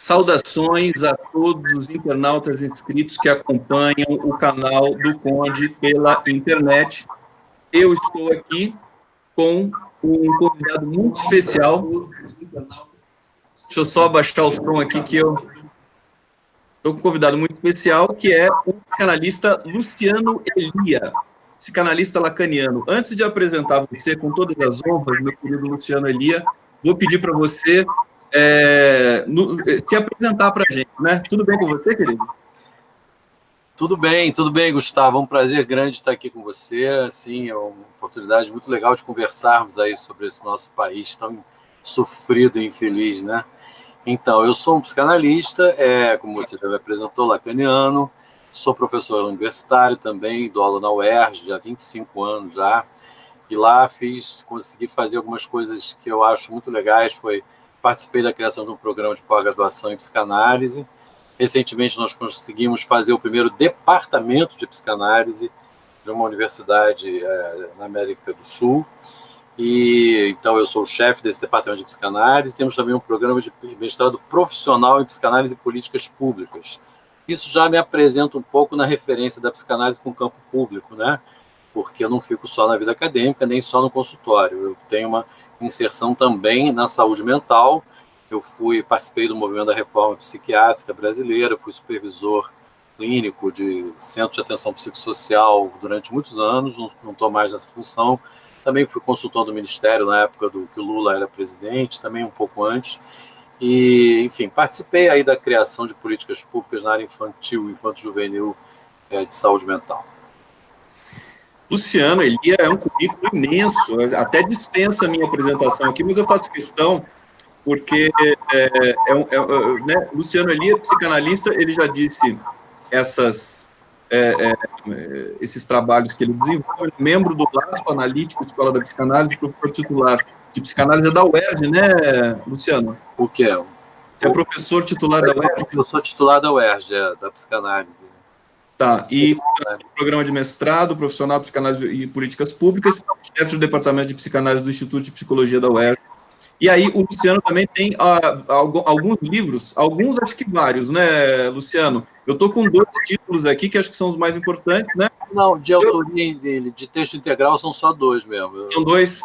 Saudações a todos os internautas inscritos que acompanham o canal do Conde pela internet. Eu estou aqui com um convidado muito especial. Deixa eu só abaixar o som aqui que eu estou com um convidado muito especial, que é o psicanalista Luciano Elia, psicanalista lacaniano. Antes de apresentar você com todas as honras, meu querido Luciano Elia, vou pedir para você se apresentar para a gente, né? Tudo bem com você, querido? Tudo bem, Gustavo. É um prazer grande estar aqui com você. Assim, é uma oportunidade muito legal de conversarmos aí sobre esse nosso país tão sofrido e infeliz, né? Então, eu sou um psicanalista, como você já me apresentou, lacaniano, sou professor universitário também, dou aula na UERJ já há 25 anos já, e lá consegui fazer algumas coisas que eu acho muito legais, participei da criação de um programa de pós-graduação em psicanálise. Recentemente nós conseguimos fazer o primeiro departamento de psicanálise de uma universidade na América do Sul, e então eu sou o chefe desse departamento de psicanálise. Temos também um programa de mestrado profissional em psicanálise e políticas públicas. Isso já me apresenta um pouco na referência da psicanálise com o campo público, né? Porque eu não fico só na vida acadêmica, nem só no consultório. Eu tenho uma inserção também na saúde mental. Eu participei do movimento da reforma psiquiátrica brasileira, fui supervisor clínico de centro de atenção psicossocial durante muitos anos, não estou mais nessa função. Também fui consultor do Ministério na época que o Lula era presidente, também um pouco antes. E, enfim, participei aí da criação de políticas públicas na área infantil, infanto-juvenil, de saúde mental. Luciano Elia é um currículo imenso, até dispensa a minha apresentação aqui, mas eu faço questão porque né, Luciano Elia, psicanalista, ele já disse esses trabalhos que ele desenvolve, membro do Laço Analítico, Escola da Psicanálise, professor titular de psicanálise da UERJ, né, Luciano? O que é? Você é professor titular da UERJ? Eu sou titular da UERJ, da psicanálise. Tá, e programa de mestrado, profissional de psicanálise e políticas públicas, chefe do departamento de psicanálise do Instituto de Psicologia da UERJ. E aí o Luciano também tem alguns livros, alguns acho que vários, né, Luciano? Eu estou com 2 títulos aqui, que acho que são os mais importantes, né? Não, de autoria dele, de texto integral, são só 2 mesmo. São 2.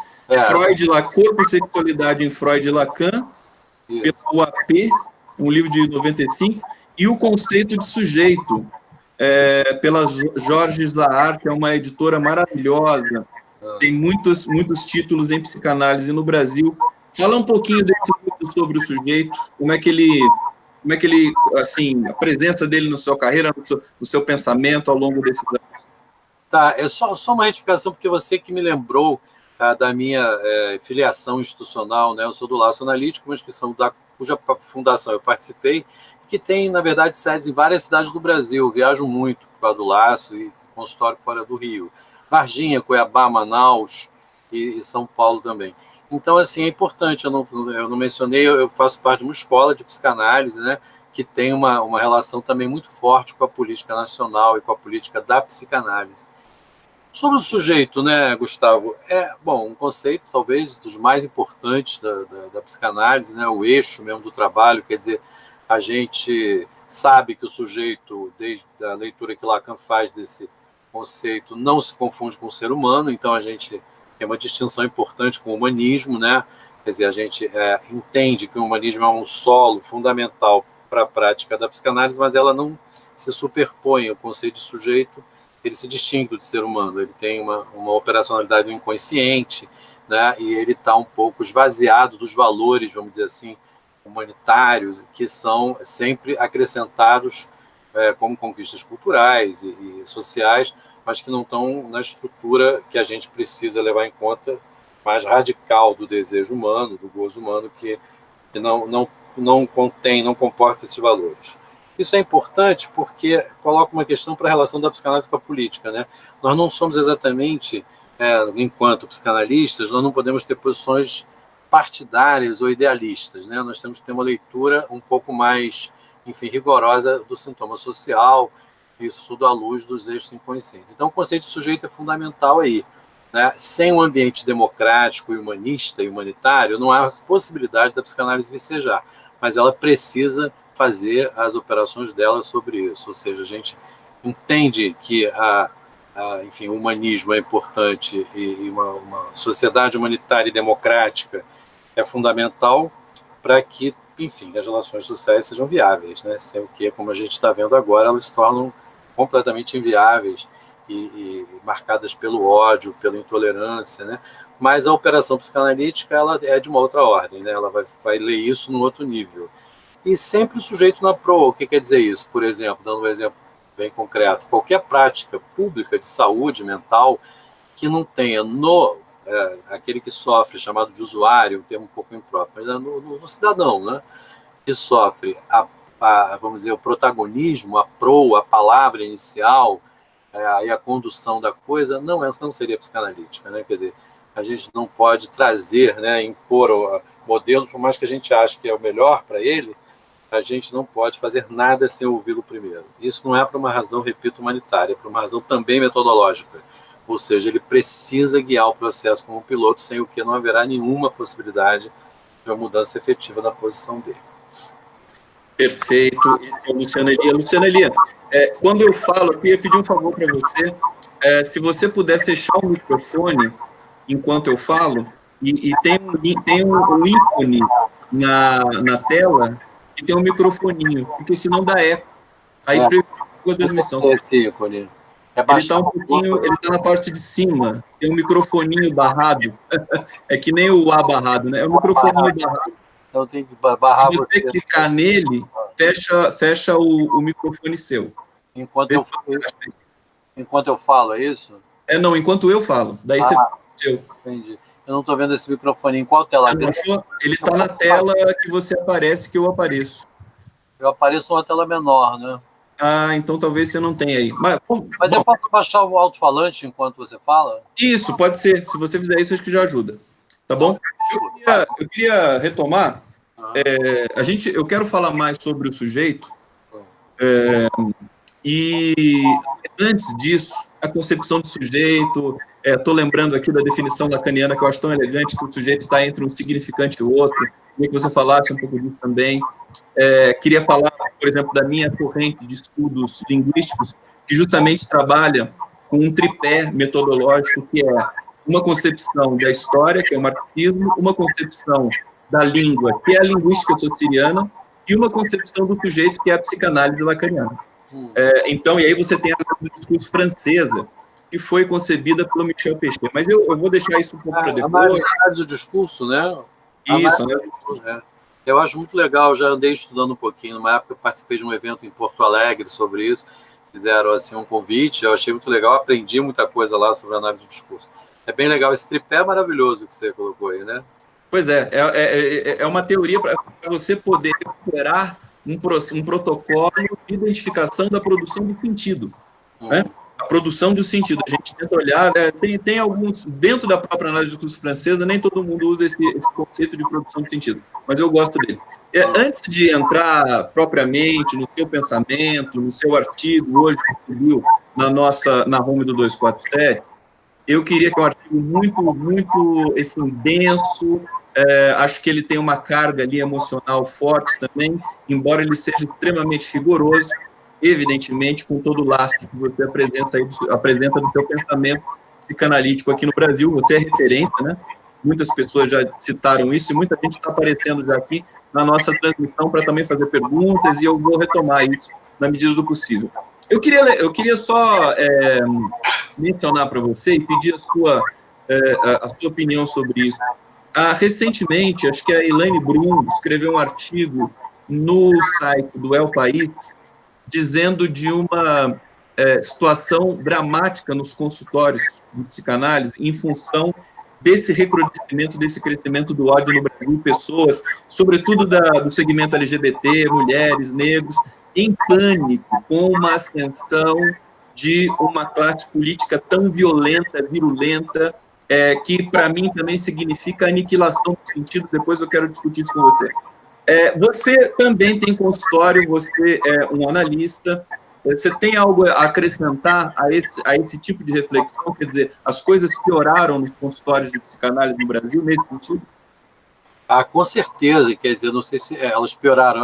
Freud, Corpo e Sexualidade em Freud e Lacan, pela UAP, um livro de 95, e O Conceito de Sujeito, pela Jorge Zahar, que é uma editora maravilhosa. Tem muitos títulos em psicanálise no Brasil. Fala um pouquinho desse livro sobre o sujeito, como é que ele, assim, a presença dele na sua carreira, no seu pensamento ao longo desses anos. Tá, é só uma retificação, porque você que me lembrou da minha filiação institucional, né? Eu sou do Laço Analítico, uma instituição cuja fundação eu participei, que tem, na verdade, sedes em várias cidades do Brasil. Eu viajo muito por causa do Laço e consultório fora do Rio. Varginha, Cuiabá, Manaus e São Paulo também. Então, assim, é importante, eu não mencionei, eu faço parte de uma escola de psicanálise, né, que tem uma relação também muito forte com a política nacional e com a política da psicanálise. Sobre o sujeito, né, Gustavo, um conceito talvez dos mais importantes da psicanálise, né, o eixo mesmo do trabalho, quer dizer, a gente sabe que o sujeito, desde a leitura que Lacan faz desse conceito, não se confunde com o ser humano, então a gente tem uma distinção importante com o humanismo, né? Quer dizer, a gente entende que o humanismo é um solo fundamental para a prática da psicanálise, mas ela não se superpõe ao conceito de sujeito, ele se distingue do ser humano, ele tem uma operacionalidade do inconsciente, né? E ele está um pouco esvaziado dos valores, vamos dizer assim, humanitários, que são sempre acrescentados como conquistas culturais e sociais, mas que não estão na estrutura que a gente precisa levar em conta, mais radical do desejo humano, do gozo humano, que não comporta esses valores. Isso é importante porque coloca uma questão para a relação da psicanálise com a política, né? Nós não somos exatamente, enquanto psicanalistas, nós não podemos ter posições partidárias ou idealistas, né? Nós temos que ter uma leitura um pouco mais, enfim, rigorosa do sintoma social, isso tudo à luz dos eixos inconscientes. Então, o conceito de sujeito é fundamental aí, né? Sem um ambiente democrático, humanista e humanitário, não há possibilidade da psicanálise vicejar, mas ela precisa fazer as operações dela sobre isso. Ou seja, a gente entende que enfim, o humanismo é importante e uma sociedade humanitária e democrática é fundamental para que, enfim, as relações sociais sejam viáveis, né? Sem o que, como a gente está vendo agora, elas se tornam completamente inviáveis e marcadas pelo ódio, pela intolerância, né? Mas a operação psicanalítica ela é de uma outra ordem, né? Ela vai ler isso num outro nível. E sempre o sujeito na proa. O que quer dizer isso? Por exemplo, dando um exemplo bem concreto, qualquer prática pública de saúde mental que não tenha aquele que sofre, chamado de usuário, um termo um pouco impróprio, mas no cidadão, né, que sofre vamos dizer, o protagonismo, a proa, a palavra inicial, e a condução da coisa, não seria psicanalítica, né? Quer dizer, a gente não pode trazer, né, impor modelos, por mais que a gente ache que é o melhor para ele, a gente não pode fazer nada sem ouvi-lo primeiro. Isso não é por uma razão, repito, humanitária, é por uma razão também metodológica. Ou seja, ele precisa guiar o processo como piloto, sem o que não haverá nenhuma possibilidade de uma mudança efetiva na posição dele. Perfeito. Esse é o Luciano Elia. Luciano Elia, quando eu falo, eu queria pedir um favor para você, se você puder fechar o microfone enquanto eu falo, e tem um ícone na tela que tem um microfoninho, porque senão dá eco. Aí prejudica a transmissão. Esse ícone. Ele está ele está na parte de cima, tem um microfoninho barrado. É que nem o A barrado, né? É um microfoninho barrado. Então tem que barrar. Se você clicar nele, fecha o microfone seu. Enquanto eu falo, é isso? Não, enquanto eu falo. Daí você fala o seu. Entendi. Eu não estou vendo esse microfone. Em qual tela? Ele está na tela que você aparece, que eu apareço. Eu apareço numa tela menor, né? Então talvez você não tenha aí. Mas eu posso baixar o alto-falante enquanto você fala? Isso, pode ser. Se você fizer isso, acho que já ajuda. Tá bom? Eu queria retomar. Eu quero falar mais sobre o sujeito. E antes disso, a concepção do sujeito. Estou lembrando aqui da definição lacaniana, que eu acho tão elegante, que o sujeito está entre um significante e outro. Queria que você falasse um pouco disso também. Queria falar, por exemplo, da minha corrente de estudos linguísticos, que justamente trabalha com um tripé metodológico, que é uma concepção da história, que é o marxismo, uma concepção da língua, que é a linguística sociriana, e uma concepção do sujeito, que é a psicanálise lacaniana. Então, e aí você tem a análise do discurso francesa, que foi concebida pelo Michel Pechet. Mas eu vou deixar isso um pouco para depois. A análise do discurso, né? Isso, né? Eu acho muito legal, já andei estudando um pouquinho. Numa época eu participei de um evento em Porto Alegre sobre isso, fizeram assim, um convite, eu achei muito legal, aprendi muita coisa lá sobre a análise do discurso. É bem legal, esse tripé maravilhoso que você colocou aí, né? Pois é uma teoria para você poder recuperar um protocolo de identificação da produção do sentido, né? A produção do sentido, a gente tenta olhar, tem alguns, dentro da própria análise do discurso francesa, nem todo mundo usa esse conceito de produção de sentido, mas eu gosto dele. Antes de entrar propriamente no seu pensamento, no seu artigo hoje que subiu na home do 247, eu queria que é um artigo muito denso, acho que ele tem uma carga ali emocional forte também, embora ele seja extremamente rigoroso, evidentemente, com todo o lastro que você apresenta do seu pensamento psicanalítico aqui no Brasil. Você é referência, né? Muitas pessoas já citaram isso e muita gente está aparecendo já aqui na nossa transmissão para também fazer perguntas, e eu vou retomar isso na medida do possível. Eu queria só mencionar para você e pedir a sua opinião sobre isso. Recentemente, acho que a Elaine Brum escreveu um artigo no site do El País, dizendo de uma situação dramática nos consultórios de psicanálise em função desse recrudescimento, desse crescimento do ódio no Brasil, pessoas, sobretudo do segmento LGBT, mulheres, negros, em pânico com uma ascensão de uma classe política tão violenta, virulenta, que para mim também significa aniquilação do sentido. Depois eu quero discutir isso com você. Você também tem consultório, você é um analista, você tem algo a acrescentar a esse tipo de reflexão? Quer dizer, as coisas pioraram nos consultórios de psicanálise no Brasil, nesse sentido? Ah, com certeza, quer dizer, não sei se elas pioraram,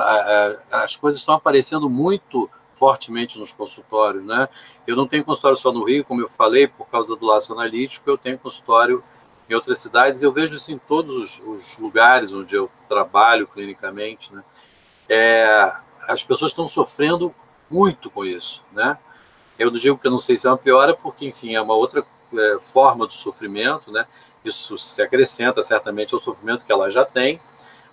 as coisas estão aparecendo muito fortemente nos consultórios, né? Eu não tenho consultório só no Rio, como eu falei, por causa do laço analítico, eu tenho consultório em outras cidades, e eu vejo isso em todos os lugares onde eu trabalho clinicamente, né? As pessoas estão sofrendo muito com isso, né? Eu não digo que eu não sei se é uma piora, porque, enfim, é uma outra forma do sofrimento, né? Isso se acrescenta certamente ao sofrimento que ela já tem.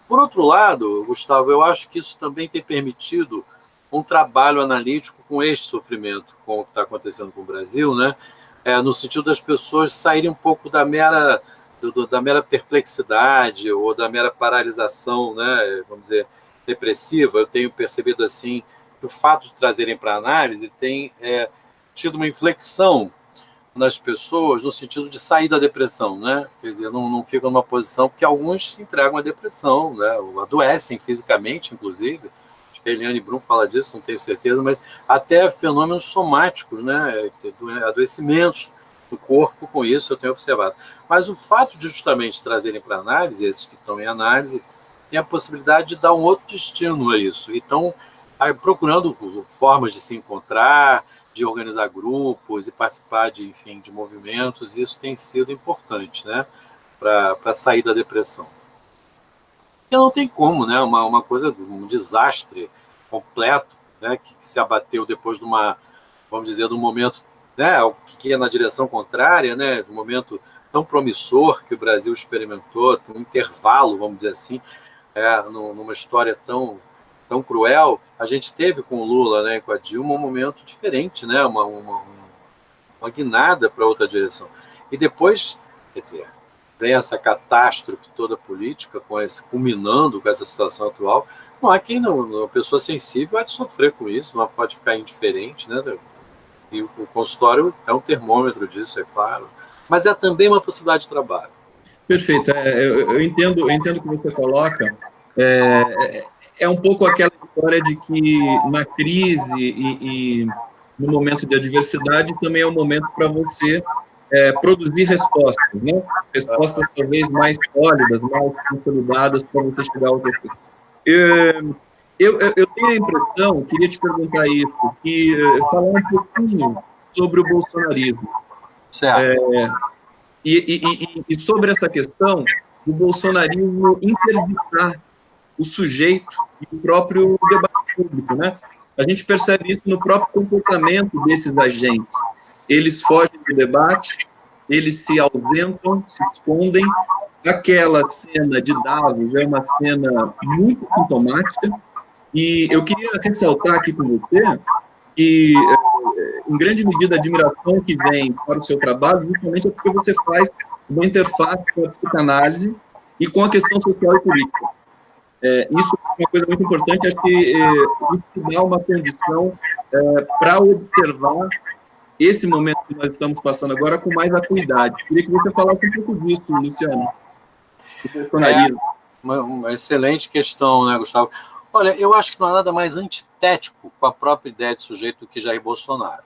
Por outro lado, Gustavo, eu acho que isso também tem permitido um trabalho analítico com este sofrimento, com o que está acontecendo com o Brasil, né? No sentido das pessoas saírem um pouco da mera perplexidade ou da mera paralisação, né? Vamos dizer, depressiva. Eu tenho percebido assim que o fato de trazerem para análise tem tido uma inflexão nas pessoas no sentido de sair da depressão, né? Quer dizer, não ficam numa posição, porque alguns se entregam à depressão, né? Adoecem fisicamente, inclusive. Acho que a Eliane Brum fala disso, não tenho certeza, mas até fenômenos somáticos, né? Adoecimentos do corpo, com isso eu tenho observado. Mas o fato de justamente trazerem para análise, esses que estão em análise, tem a possibilidade de dar um outro destino a isso. Então, procurando formas de se encontrar, de organizar grupos e participar de, enfim, de movimentos, isso tem sido importante, né, para sair da depressão. E não tem como, né, uma coisa, um desastre completo, né, que se abateu depois de vamos dizer, de um momento, né, que ia na direção contrária, né, de um momento tão promissor que o Brasil experimentou, um intervalo, vamos dizer assim, numa história tão cruel. A gente teve com o Lula, né, com a Dilma, um momento diferente, né, uma guinada para outra direção. E depois, quer dizer, vem essa catástrofe toda política, culminando com essa situação atual. Não há quem uma pessoa sensível vai sofrer com isso, não pode ficar indiferente, né? E o consultório é um termômetro disso, é claro. Mas é também uma possibilidade de trabalho. Perfeito. Eu entendo o que você coloca. É um pouco aquela história de que na crise e no momento de adversidade também é um momento para você produzir respostas, né? Respostas talvez mais sólidas, mais consolidadas para você chegar ao objetivo. Eu tenho a impressão, queria te perguntar isso, que falar um pouquinho sobre o bolsonarismo. Certo. E sobre essa questão do bolsonarismo interditar o sujeito e o próprio debate público, né? A gente percebe isso no próprio comportamento desses agentes. Eles fogem do debate, eles se ausentam, se escondem. Aquela cena de Davos é uma cena muito sintomática, e eu queria ressaltar aqui com você que, em grande medida, a admiração que vem para o seu trabalho justamente é porque você faz uma interface com a psicanálise e com a questão social e política. Isso é uma coisa muito importante, acho que isso dá uma condição para observar esse momento que nós estamos passando agora com mais acuidade. Queria que você falasse um pouco disso, Luciano. Uma excelente questão, né, Gustavo? Olha, eu acho que não há nada mais antitético com a própria ideia de sujeito do que Jair Bolsonaro.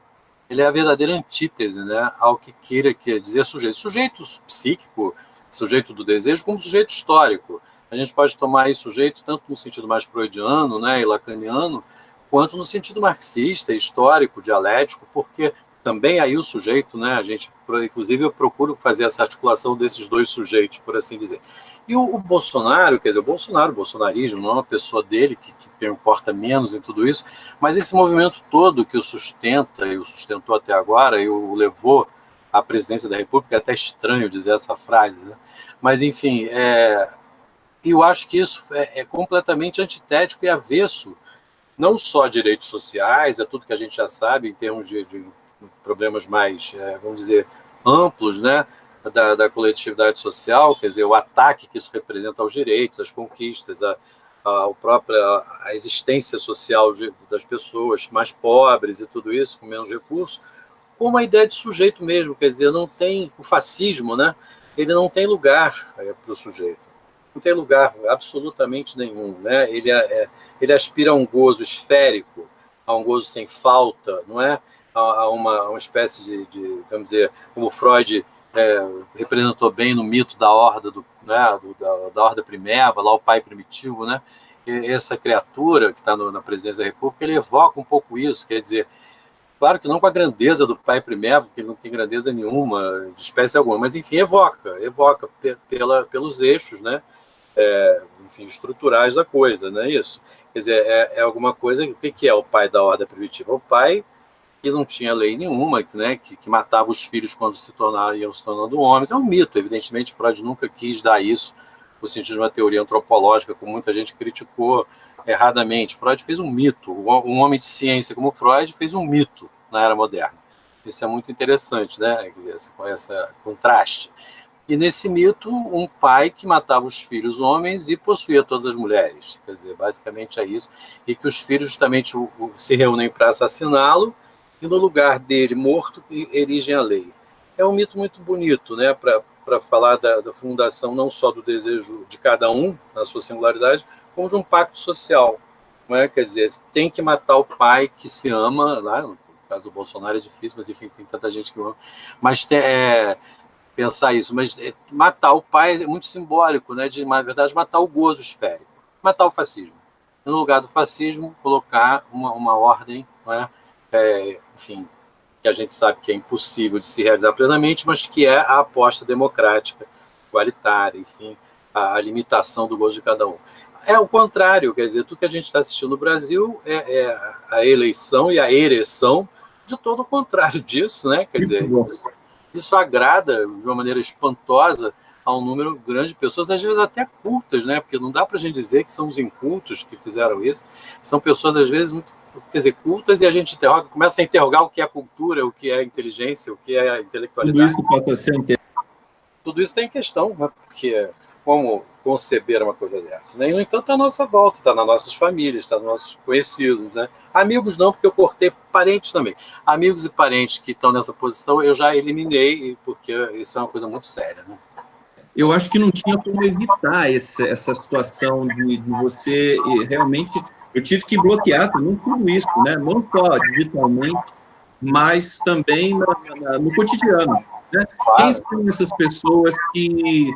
Ele é a verdadeira antítese, né, ao que queira dizer sujeito. Sujeito psíquico, sujeito do desejo, como sujeito histórico. A gente pode tomar esse sujeito tanto no sentido mais freudiano, né, e lacaniano, quanto no sentido marxista, histórico, dialético, porque também aí o sujeito, né, inclusive eu procuro fazer essa articulação desses dois sujeitos, por assim dizer. E o Bolsonaro, quer dizer, o bolsonarismo, não é uma pessoa dele que importa menos em tudo isso, mas esse movimento todo que o sustenta, e o sustentou até agora, e o levou à presidência da República, é até estranho dizer essa frase, né? Mas, enfim, eu acho que isso é completamente antitético e avesso, não só a direitos sociais, é tudo que a gente já sabe em termos de problemas mais, vamos dizer, amplos, né, da coletividade social, quer dizer, o ataque que isso representa aos direitos, às conquistas, a existência social das pessoas mais pobres e tudo isso, com menos recursos, como a ideia de sujeito mesmo, quer dizer, não tem o fascismo, né, ele não tem lugar para o sujeito, não tem lugar absolutamente nenhum, né, ele aspira a um gozo esférico, a um gozo sem falta, não é? A uma espécie de, vamos dizer, como Freud representou bem no mito da horda né, da Horda Primeva, lá o pai primitivo, né, essa criatura que está na presidência da República, ele evoca um pouco isso, quer dizer, claro que não com a grandeza do pai Primeva, porque ele não tem grandeza nenhuma, de espécie alguma, mas enfim, evoca pelos eixos, né, enfim, estruturais da coisa, não é isso? Quer dizer, é alguma coisa, o que é o pai da Horda Primitiva? O pai que não tinha lei nenhuma, né, que matava os filhos quando iam se tornando homens. É um mito, evidentemente, Freud nunca quis dar isso no sentido de uma teoria antropológica, como muita gente criticou erradamente. Freud fez um mito, um homem de ciência como Freud fez um mito na era moderna. Isso é muito interessante, né, esse contraste. E nesse mito, um pai que matava os filhos homens e possuía todas as mulheres. Quer dizer, basicamente é isso. E que os filhos justamente se reúnem para assassiná-lo, e no lugar dele, morto, erigem a lei. É um mito muito bonito, né, para falar da fundação não só do desejo de cada um, na sua singularidade, como de um pacto social. Não é? Quer dizer, tem que matar o pai que se ama, lá, no caso do Bolsonaro é difícil, mas enfim, tem tanta gente que ama, mas pensar isso, mas matar o pai é muito simbólico, né, de, na verdade, matar o gozo esférico, matar o fascismo. No lugar do fascismo, colocar uma ordem, não é? Enfim, que a gente sabe que é impossível de se realizar plenamente, mas que é a aposta democrática, igualitária, enfim, a limitação do gozo de cada um. É o contrário, quer dizer, tudo que a gente está assistindo no Brasil é a eleição e a ereção de todo o contrário disso, né? Quer dizer, isso agrada de uma maneira espantosa a um número grande de pessoas, às vezes até cultas, né? Porque não dá para a gente dizer que são os incultos que fizeram isso, são pessoas às vezes muito, quer dizer, cultas, e a gente começa a interrogar o que é cultura, o que é inteligência, o que é intelectualidade. Tudo isso passa a ser Tudo isso tem questão, né? Porque como conceber uma coisa dessa, né? E, no entanto, está à nossa volta, está nas nossas famílias, está nos nossos conhecidos, né? Amigos não, porque eu cortei, parentes também. Amigos e parentes que estão nessa posição, eu já eliminei, porque isso é uma coisa muito séria, né? Eu acho que não tinha como evitar essa situação de você realmente... Eu tive que bloquear também tudo isso, né? Não só digitalmente, mas também no cotidiano. Né? Claro. Quem são essas pessoas que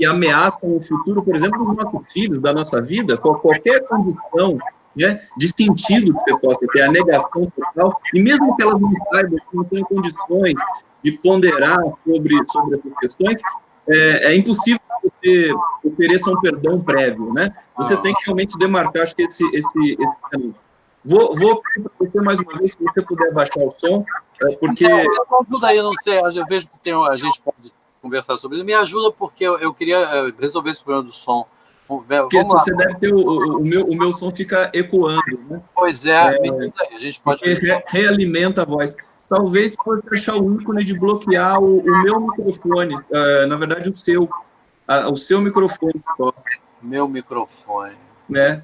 ameaçam o futuro, por exemplo, dos nossos filhos, da nossa vida, qualquer condição, né, de sentido que você possa ter, a negação total, e mesmo que elas não saibam, que não tenham condições de ponderar sobre essas questões, é impossível que você ofereça um perdão prévio, né? Você tem que realmente demarcar, acho que esse caminho. Vou pedir para você mais uma vez, se você puder baixar o som, porque... Então, ajuda aí, eu não sei, eu vejo que a gente pode conversar sobre isso, me ajuda porque eu queria resolver esse problema do som. Porque você deve ter o meu som fica ecoando, né? Pois é, me diz aí, a gente pode... Realimenta a voz. Talvez você achar o ícone de bloquear o meu microfone, na verdade o seu microfone só. Meu microfone. Né?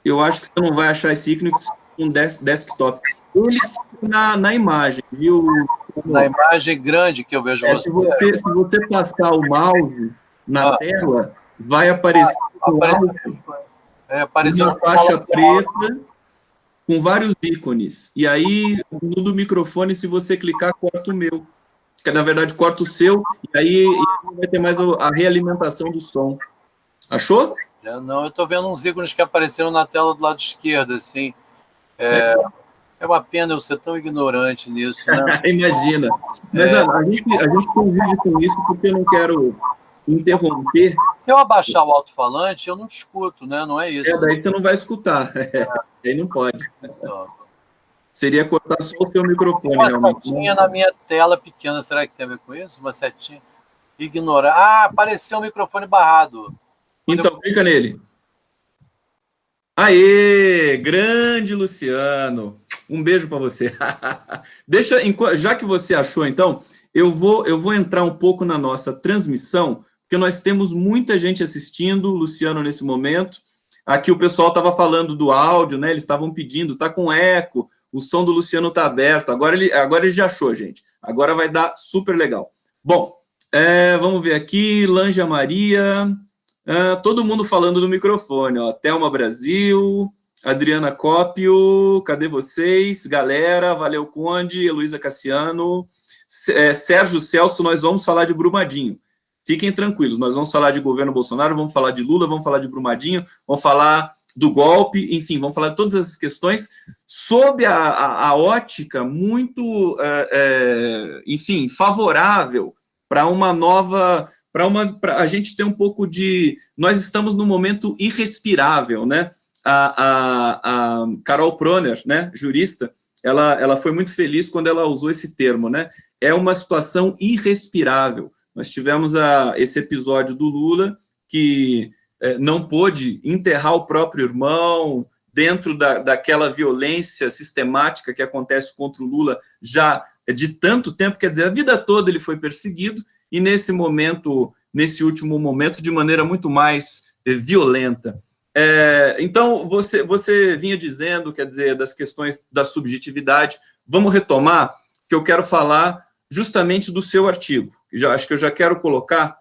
Eu acho que você não vai achar esse ícone com um desktop. Ele fica na imagem, viu? Na imagem grande que eu vejo você. Se você passar o mouse na tela, vai aparecer uma faixa preta com vários ícones. E aí, no do microfone, se você clicar, corta o meu. Que, na verdade, corta o seu, e aí vai ter mais a realimentação do som. Achou? Não, eu estou vendo uns ícones que apareceram na tela do lado esquerdo, assim. É uma pena eu ser tão ignorante nisso, né? Imagina. Mas a gente convive com isso porque eu não quero interromper. Se eu abaixar o alto-falante, eu não te escuto, né? Não é isso. Daí você não vai escutar. Aí não pode. Seria cortar só o seu microfone. Uma setinha na minha tela pequena, será que tem a ver com isso? Uma setinha. Ignorar. Ah, apareceu o microfone barrado. Então, clica nele. Aê! Grande Luciano! Um beijo para você. Já que você achou, então, eu vou entrar um pouco na nossa transmissão, porque nós temos muita gente assistindo, Luciano, nesse momento. Aqui o pessoal estava falando do áudio, né? Eles estavam pedindo, está com eco, o som do Luciano está aberto. Agora ele já achou, gente. Agora vai dar super legal. Bom, vamos ver aqui, Lanja Maria... todo mundo falando do microfone, ó. Thelma Brasil, Adriana Cópio, cadê vocês? Galera, valeu Conde, Heloísa Cassiano, Sérgio Celso, nós vamos falar de Brumadinho. fiquem tranquilos, nós vamos falar de governo Bolsonaro, vamos falar de Lula, vamos falar de Brumadinho, vamos falar do golpe, enfim, vamos falar de todas essas questões sob a ótica muito, enfim, favorável para uma nova, para a gente ter um pouco de, nós estamos num momento irrespirável, né? A Carol Proner, né, jurista, ela foi muito feliz quando ela usou esse termo, né? É uma situação irrespirável. Nós tivemos esse episódio do Lula, que não pôde enterrar o próprio irmão dentro daquela violência sistemática que acontece contra o Lula já de tanto tempo, quer dizer, a vida toda ele foi perseguido, e nesse momento, nesse último momento, de maneira muito mais violenta. Então, você vinha dizendo, quer dizer, das questões da subjetividade. Vamos retomar, que eu quero falar justamente do seu artigo. Acho que eu já quero colocar,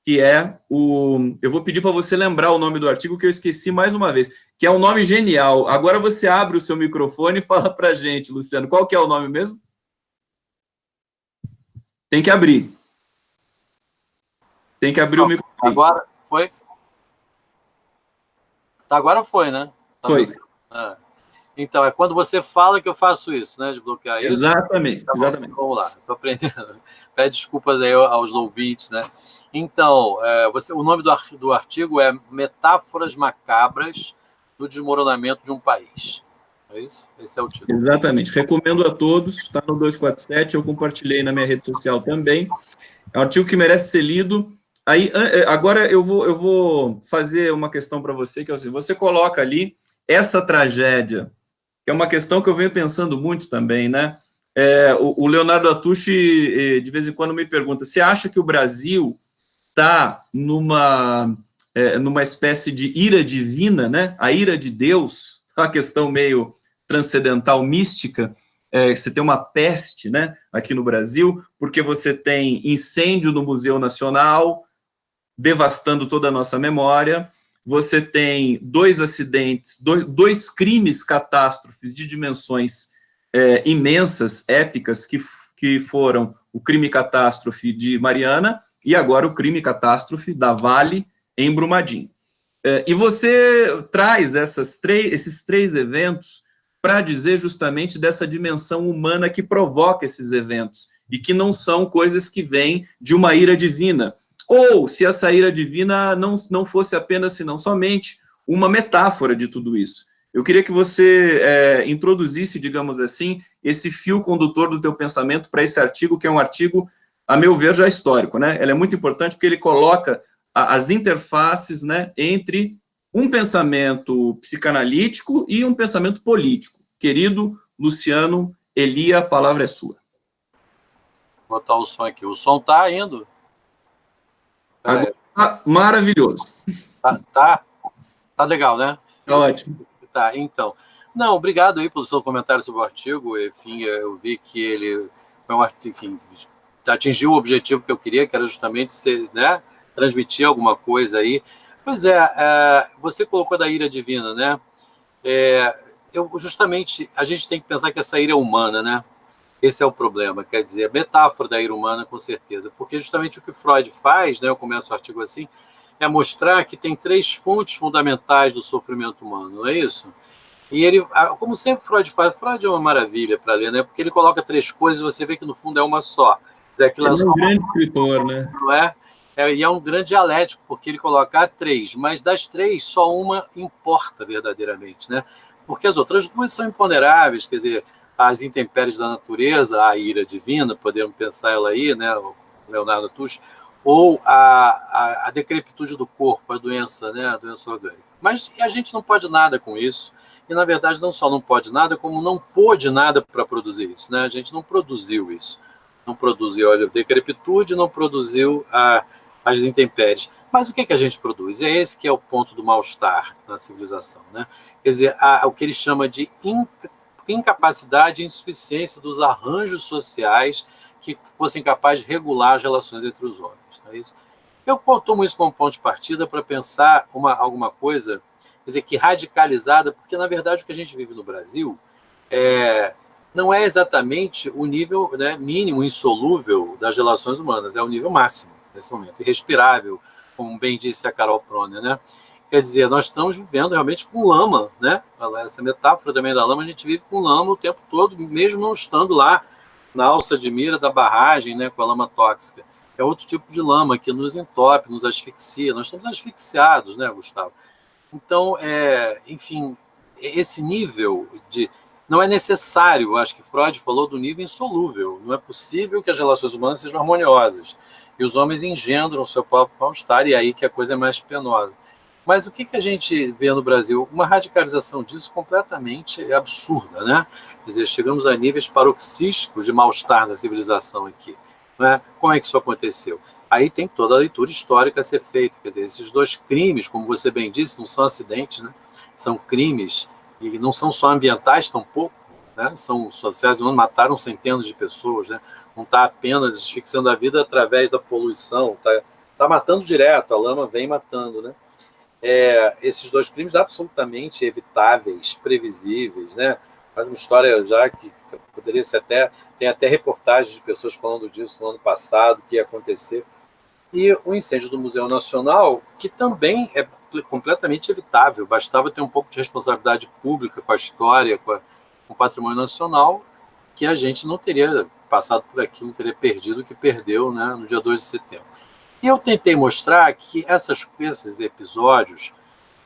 que é o... Eu vou pedir para você lembrar o nome do artigo, que eu esqueci mais uma vez, que é um nome genial. Agora você abre o seu microfone e fala para a gente, Luciano, qual que é o nome mesmo? Tem que abrir. Tem que abrir o microfone. Agora foi? Agora foi, né? Foi. Então, é quando você fala que eu faço isso, né? De bloquear isso. Exatamente, tá, exatamente. Vamos lá, estou aprendendo. Pede desculpas aí aos ouvintes, né? Então, o nome do artigo é Metáforas Macabras do Desmoronamento de um País. É isso? Esse é o título. Exatamente. Recomendo a todos, está no 247, eu compartilhei na minha rede social também. É um artigo que merece ser lido. Aí, agora eu vou fazer uma questão para você, que é assim, você coloca ali essa tragédia, que é uma questão que eu venho pensando muito também, né? O Leonardo Atushi, de vez em quando, me pergunta, você acha que o Brasil está numa espécie de ira divina, né? A ira de Deus, uma questão meio transcendental, mística, você tem uma peste, né, aqui no Brasil, porque você tem incêndio no Museu Nacional, devastando toda a nossa memória, você tem 2 acidentes, dois crimes catástrofes de dimensões imensas, épicas, que foram o crime catástrofe de Mariana e agora o crime catástrofe da Vale em Brumadinho. E você traz esses 3 eventos para dizer justamente dessa dimensão humana que provoca esses eventos, e que não são coisas que vêm de uma ira divina, ou se essa ira divina não fosse apenas, senão somente, uma metáfora de tudo isso. Eu queria que você introduzisse, digamos assim, esse fio condutor do teu pensamento para esse artigo, que é um artigo, a meu ver, já histórico, né? Ele é muito importante porque ele coloca as interfaces, né, entre um pensamento psicanalítico e um pensamento político. Querido Luciano Elia, a palavra é sua. Vou botar o som aqui. O som está indo? Maravilhoso. Tá legal, né? Tá ótimo. Tá, então. Não, obrigado aí pelo seu comentário sobre o artigo. Enfim, eu vi que ele, enfim, atingiu o objetivo que eu queria, que era justamente né, transmitir alguma coisa aí. Pois você colocou da ira divina, né? Justamente, a gente tem que pensar que essa ira é humana, né? Esse é o problema, quer dizer, a metáfora da ira humana, com certeza, porque justamente o que Freud faz, né, eu começo o artigo assim, é mostrar que tem 3 fontes fundamentais do sofrimento humano, não é isso? E ele, como sempre Freud faz, Freud é uma maravilha para ler, né? Porque ele coloca 3 coisas e você vê que no fundo é uma só. Ele é um grande escritor, né? Não é? E é um grande dialético, porque ele coloca 3, mas das 3, só uma importa verdadeiramente, né? Porque as outras 2 são imponderáveis, quer dizer, as intempéries da natureza, a ira divina, podemos pensar ela aí, né, o Leonardo Atush, ou a decrepitude do corpo, a doença, né, a doença orgânica. Mas a gente não pode nada com isso, e na verdade não só não pode nada, como não pôde nada para produzir isso, né? A gente não produziu isso, não produziu, olha, a decrepitude, não produziu as intempéries. Mas o que a gente produz? É esse que é o ponto do mal-estar na civilização, né? Quer dizer, o que ele chama de incapacidade e insuficiência dos arranjos sociais que fossem capazes de regular as relações entre os homens. Não é isso? Eu tomo isso como ponto de partida para pensar alguma coisa, quer dizer, que radicalizada, porque, na verdade, o que a gente vive no Brasil não é exatamente o nível, né, mínimo, insolúvel das relações humanas, é o nível máximo. nesse momento, irrespirável, como bem disse a Carol Proner, né? Quer dizer, nós estamos vivendo realmente com lama, né? Essa metáfora também da lama, a gente vive com lama o tempo todo, mesmo não estando lá na alça de mira da barragem, né, com a lama tóxica. É outro tipo de lama que nos entope, nos asfixia. Nós estamos asfixiados, né, Gustavo? Então, enfim, esse nível de... Não é necessário, acho que Freud falou do nível insolúvel. Não é possível que as relações humanas sejam harmoniosas. E os homens engendram o seu próprio mal-estar, e é aí que a coisa é mais penosa. Mas o que a gente vê no Brasil? Uma radicalização disso completamente absurda, né? Quer dizer, chegamos a níveis paroxísticos de mal-estar na civilização aqui. Né? Como é que isso aconteceu? Aí tem toda a leitura histórica a ser feita. Quer dizer, esses dois crimes, como você bem disse, não são acidentes, né? São crimes, e não são só ambientais, tampouco, né? São sociais, mataram centenas de pessoas, né? Não está apenas asfixiando a vida através da poluição, tá matando direto, a lama vem matando, né? Esses dois crimes absolutamente evitáveis, previsíveis, né? Faz uma história já que poderia ser tem até reportagens de pessoas falando disso no ano passado, que ia acontecer. E o incêndio do Museu Nacional, que também é completamente evitável, bastava ter um pouco de responsabilidade pública com a história, com o patrimônio nacional, que a gente não teria passado por aqui, não teria perdido o que perdeu, né, no dia 2 de setembro. E eu tentei mostrar que esses episódios,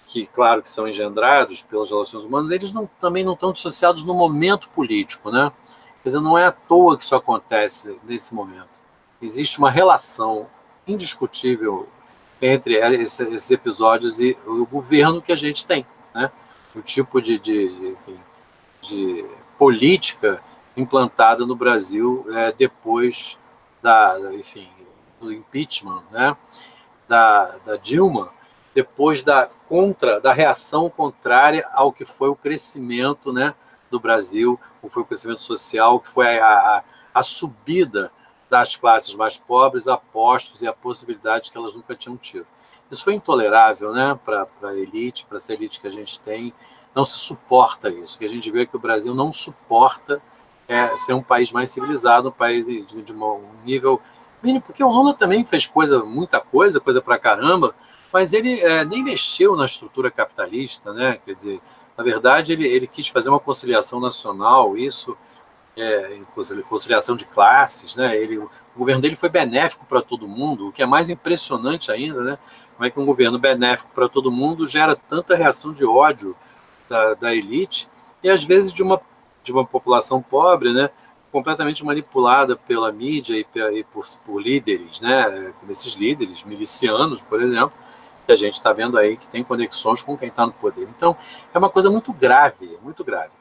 que claro que são engendrados pelas relações humanas, eles também não estão dissociados no momento político, né? Quer dizer, não é à toa que isso acontece nesse momento. Existe uma relação indiscutível entre esses episódios e o governo que a gente tem, né? O tipo de política implantada no Brasil depois do impeachment, né, da Dilma, depois da reação contrária ao que foi o crescimento, né, do Brasil, o que foi o crescimento social, que foi a subida das classes mais pobres a postos e a possibilidade que elas nunca tinham tido. Isso foi intolerável, né, para a elite, para essa elite que a gente tem. Não se suporta isso. O que a gente vê é que o Brasil não suporta ser um país mais civilizado, um país de um nível mínimo, porque o Lula também fez muita coisa pra caramba, mas ele nem mexeu na estrutura capitalista, né? Quer dizer, na verdade, ele quis fazer uma conciliação nacional, conciliação de classes, né? O governo dele foi benéfico para todo mundo, o que é mais impressionante ainda, né? Como é que um governo benéfico para todo mundo gera tanta reação de ódio da elite, e às vezes de uma população pobre, né, completamente manipulada pela mídia e por líderes, né, como esses líderes milicianos, por exemplo, que a gente está vendo aí que tem conexões com quem está no poder. Então, é uma coisa muito grave, muito grave.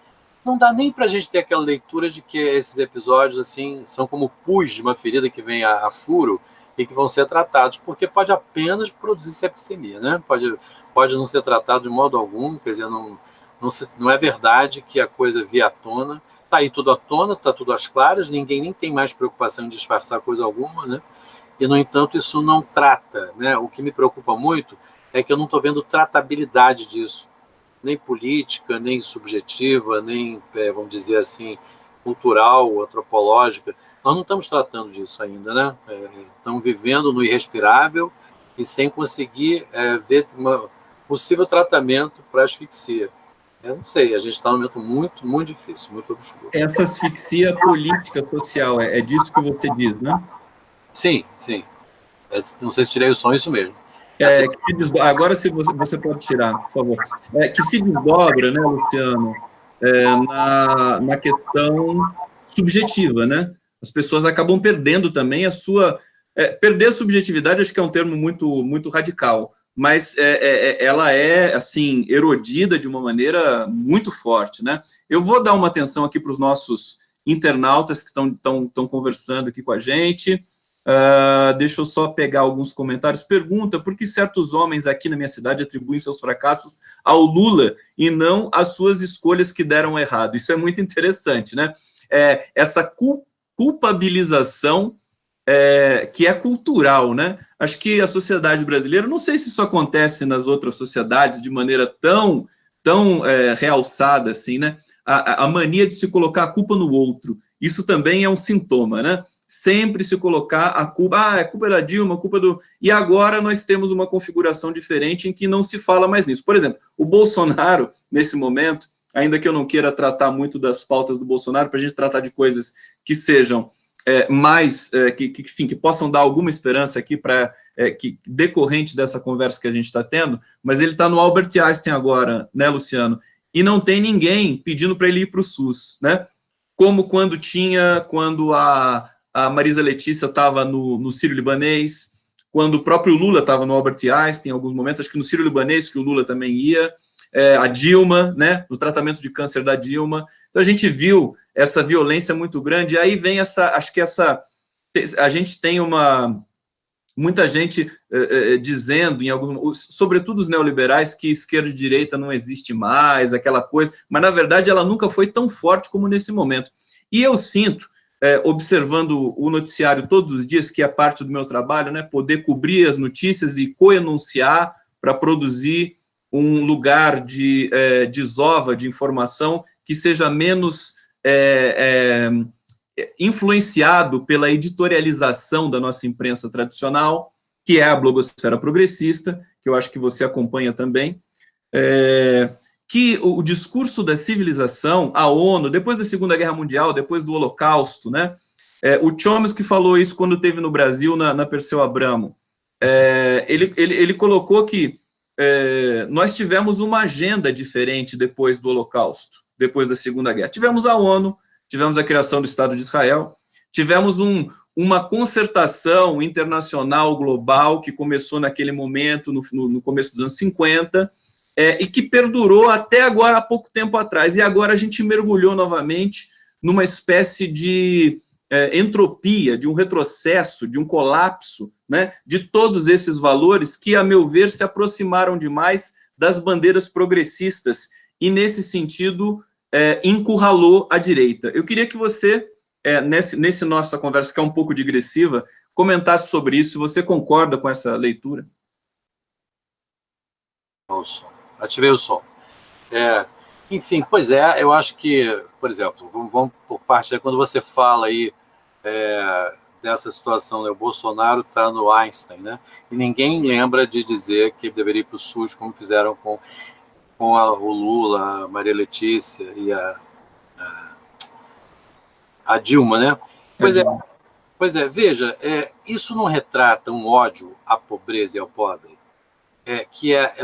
Não dá nem para a gente ter aquela leitura de que esses episódios assim são como pus de uma ferida que vem a furo e que vão ser tratados, porque pode apenas produzir septicemia, né? Pode não ser tratado de modo algum, quer dizer, não é verdade que a coisa via à tona. Está aí tudo à tona, está tudo às claras, ninguém nem tem mais preocupação em disfarçar coisa alguma, né? E, no entanto, isso não trata, né? O que me preocupa muito é que eu não estou vendo tratabilidade disso, nem política, nem subjetiva, nem, vamos dizer assim, cultural, antropológica. Nós não estamos tratando disso ainda, né? Estamos vivendo no irrespirável e sem conseguir ver um possível tratamento para asfixia. Eu não sei, a gente está num momento muito, muito difícil, muito obscuro. Essa asfixia política social, é disso que você diz, né? Sim. Não sei se tirei o som, isso mesmo. Agora se você pode tirar, por favor. Que se desdobra, né, Luciano, na questão subjetiva, né? As pessoas acabam perdendo também a sua... perder a subjetividade, acho que é um termo muito, muito radical, mas ela é, assim, erodida de uma maneira muito forte, né? Eu vou dar uma atenção aqui para os nossos internautas que estão conversando aqui com a gente. Deixa eu só pegar alguns comentários. Pergunta, por que certos homens aqui na minha cidade atribuem seus fracassos ao Lula e não às suas escolhas que deram errado? Isso é muito interessante, né? Essa culpabilização que é cultural, né? Acho que a sociedade brasileira, não sei se isso acontece nas outras sociedades de maneira tão realçada assim, né? A mania de se colocar a culpa no outro, isso também é um sintoma, né? sempre se colocar a culpa, é culpa da Dilma, culpa do... E agora nós temos uma configuração diferente em que não se fala mais nisso. Por exemplo, o Bolsonaro, nesse momento, ainda que eu não queira tratar muito das pautas do Bolsonaro, para a gente tratar de coisas que sejam enfim, que possam dar alguma esperança aqui para que decorrente dessa conversa que a gente está tendo, mas ele está no Albert Einstein agora, né, Luciano? E não tem ninguém pedindo para ele ir para o SUS, né? Como quando a Marisa Letícia estava no Sírio-Libanês, quando o próprio Lula estava no Albert Einstein, em alguns momentos, acho que no Sírio-Libanês, que o Lula também ia, a Dilma, né, no tratamento de câncer da Dilma. Então, a gente viu essa violência muito grande, e aí vem a gente tem muita gente dizendo, sobretudo os neoliberais, que esquerda e direita não existe mais, aquela coisa, mas, na verdade, ela nunca foi tão forte como nesse momento. E eu sinto, observando o noticiário todos os dias, que é parte do meu trabalho, né, poder cobrir as notícias e co-enunciar para produzir um lugar de desova de informação que seja menos influenciado pela editorialização da nossa imprensa tradicional, que é a blogosfera progressista, que eu acho que você acompanha também, que o discurso da civilização, a ONU, depois da Segunda Guerra Mundial, depois do Holocausto, né? O Chomsky falou isso quando esteve no Brasil, na Perseu Abramo. Ele colocou que nós tivemos uma agenda diferente depois do Holocausto, depois da Segunda Guerra. Tivemos a ONU, tivemos a criação do Estado de Israel, tivemos uma concertação internacional global que começou naquele momento, no começo dos anos 50, e que perdurou até agora, há pouco tempo atrás. E agora a gente mergulhou novamente numa espécie de entropia, de um retrocesso, de um colapso, né, de todos esses valores que, a meu ver, se aproximaram demais das bandeiras progressistas e, nesse sentido, encurralou a direita. Eu queria que você, nessa nossa conversa, que é um pouco digressiva, comentasse sobre isso, se você concorda com essa leitura. Ativei o som. Enfim, pois eu acho que, por exemplo, vamos por parte, quando você fala aí dessa situação, né, o Bolsonaro está no Einstein, né, e ninguém lembra de dizer que ele deveria ir para o SUS, como fizeram com o Lula, a Maria Letícia e a Dilma, né? Pois é, veja, isso não retrata um ódio à pobreza e ao pobre,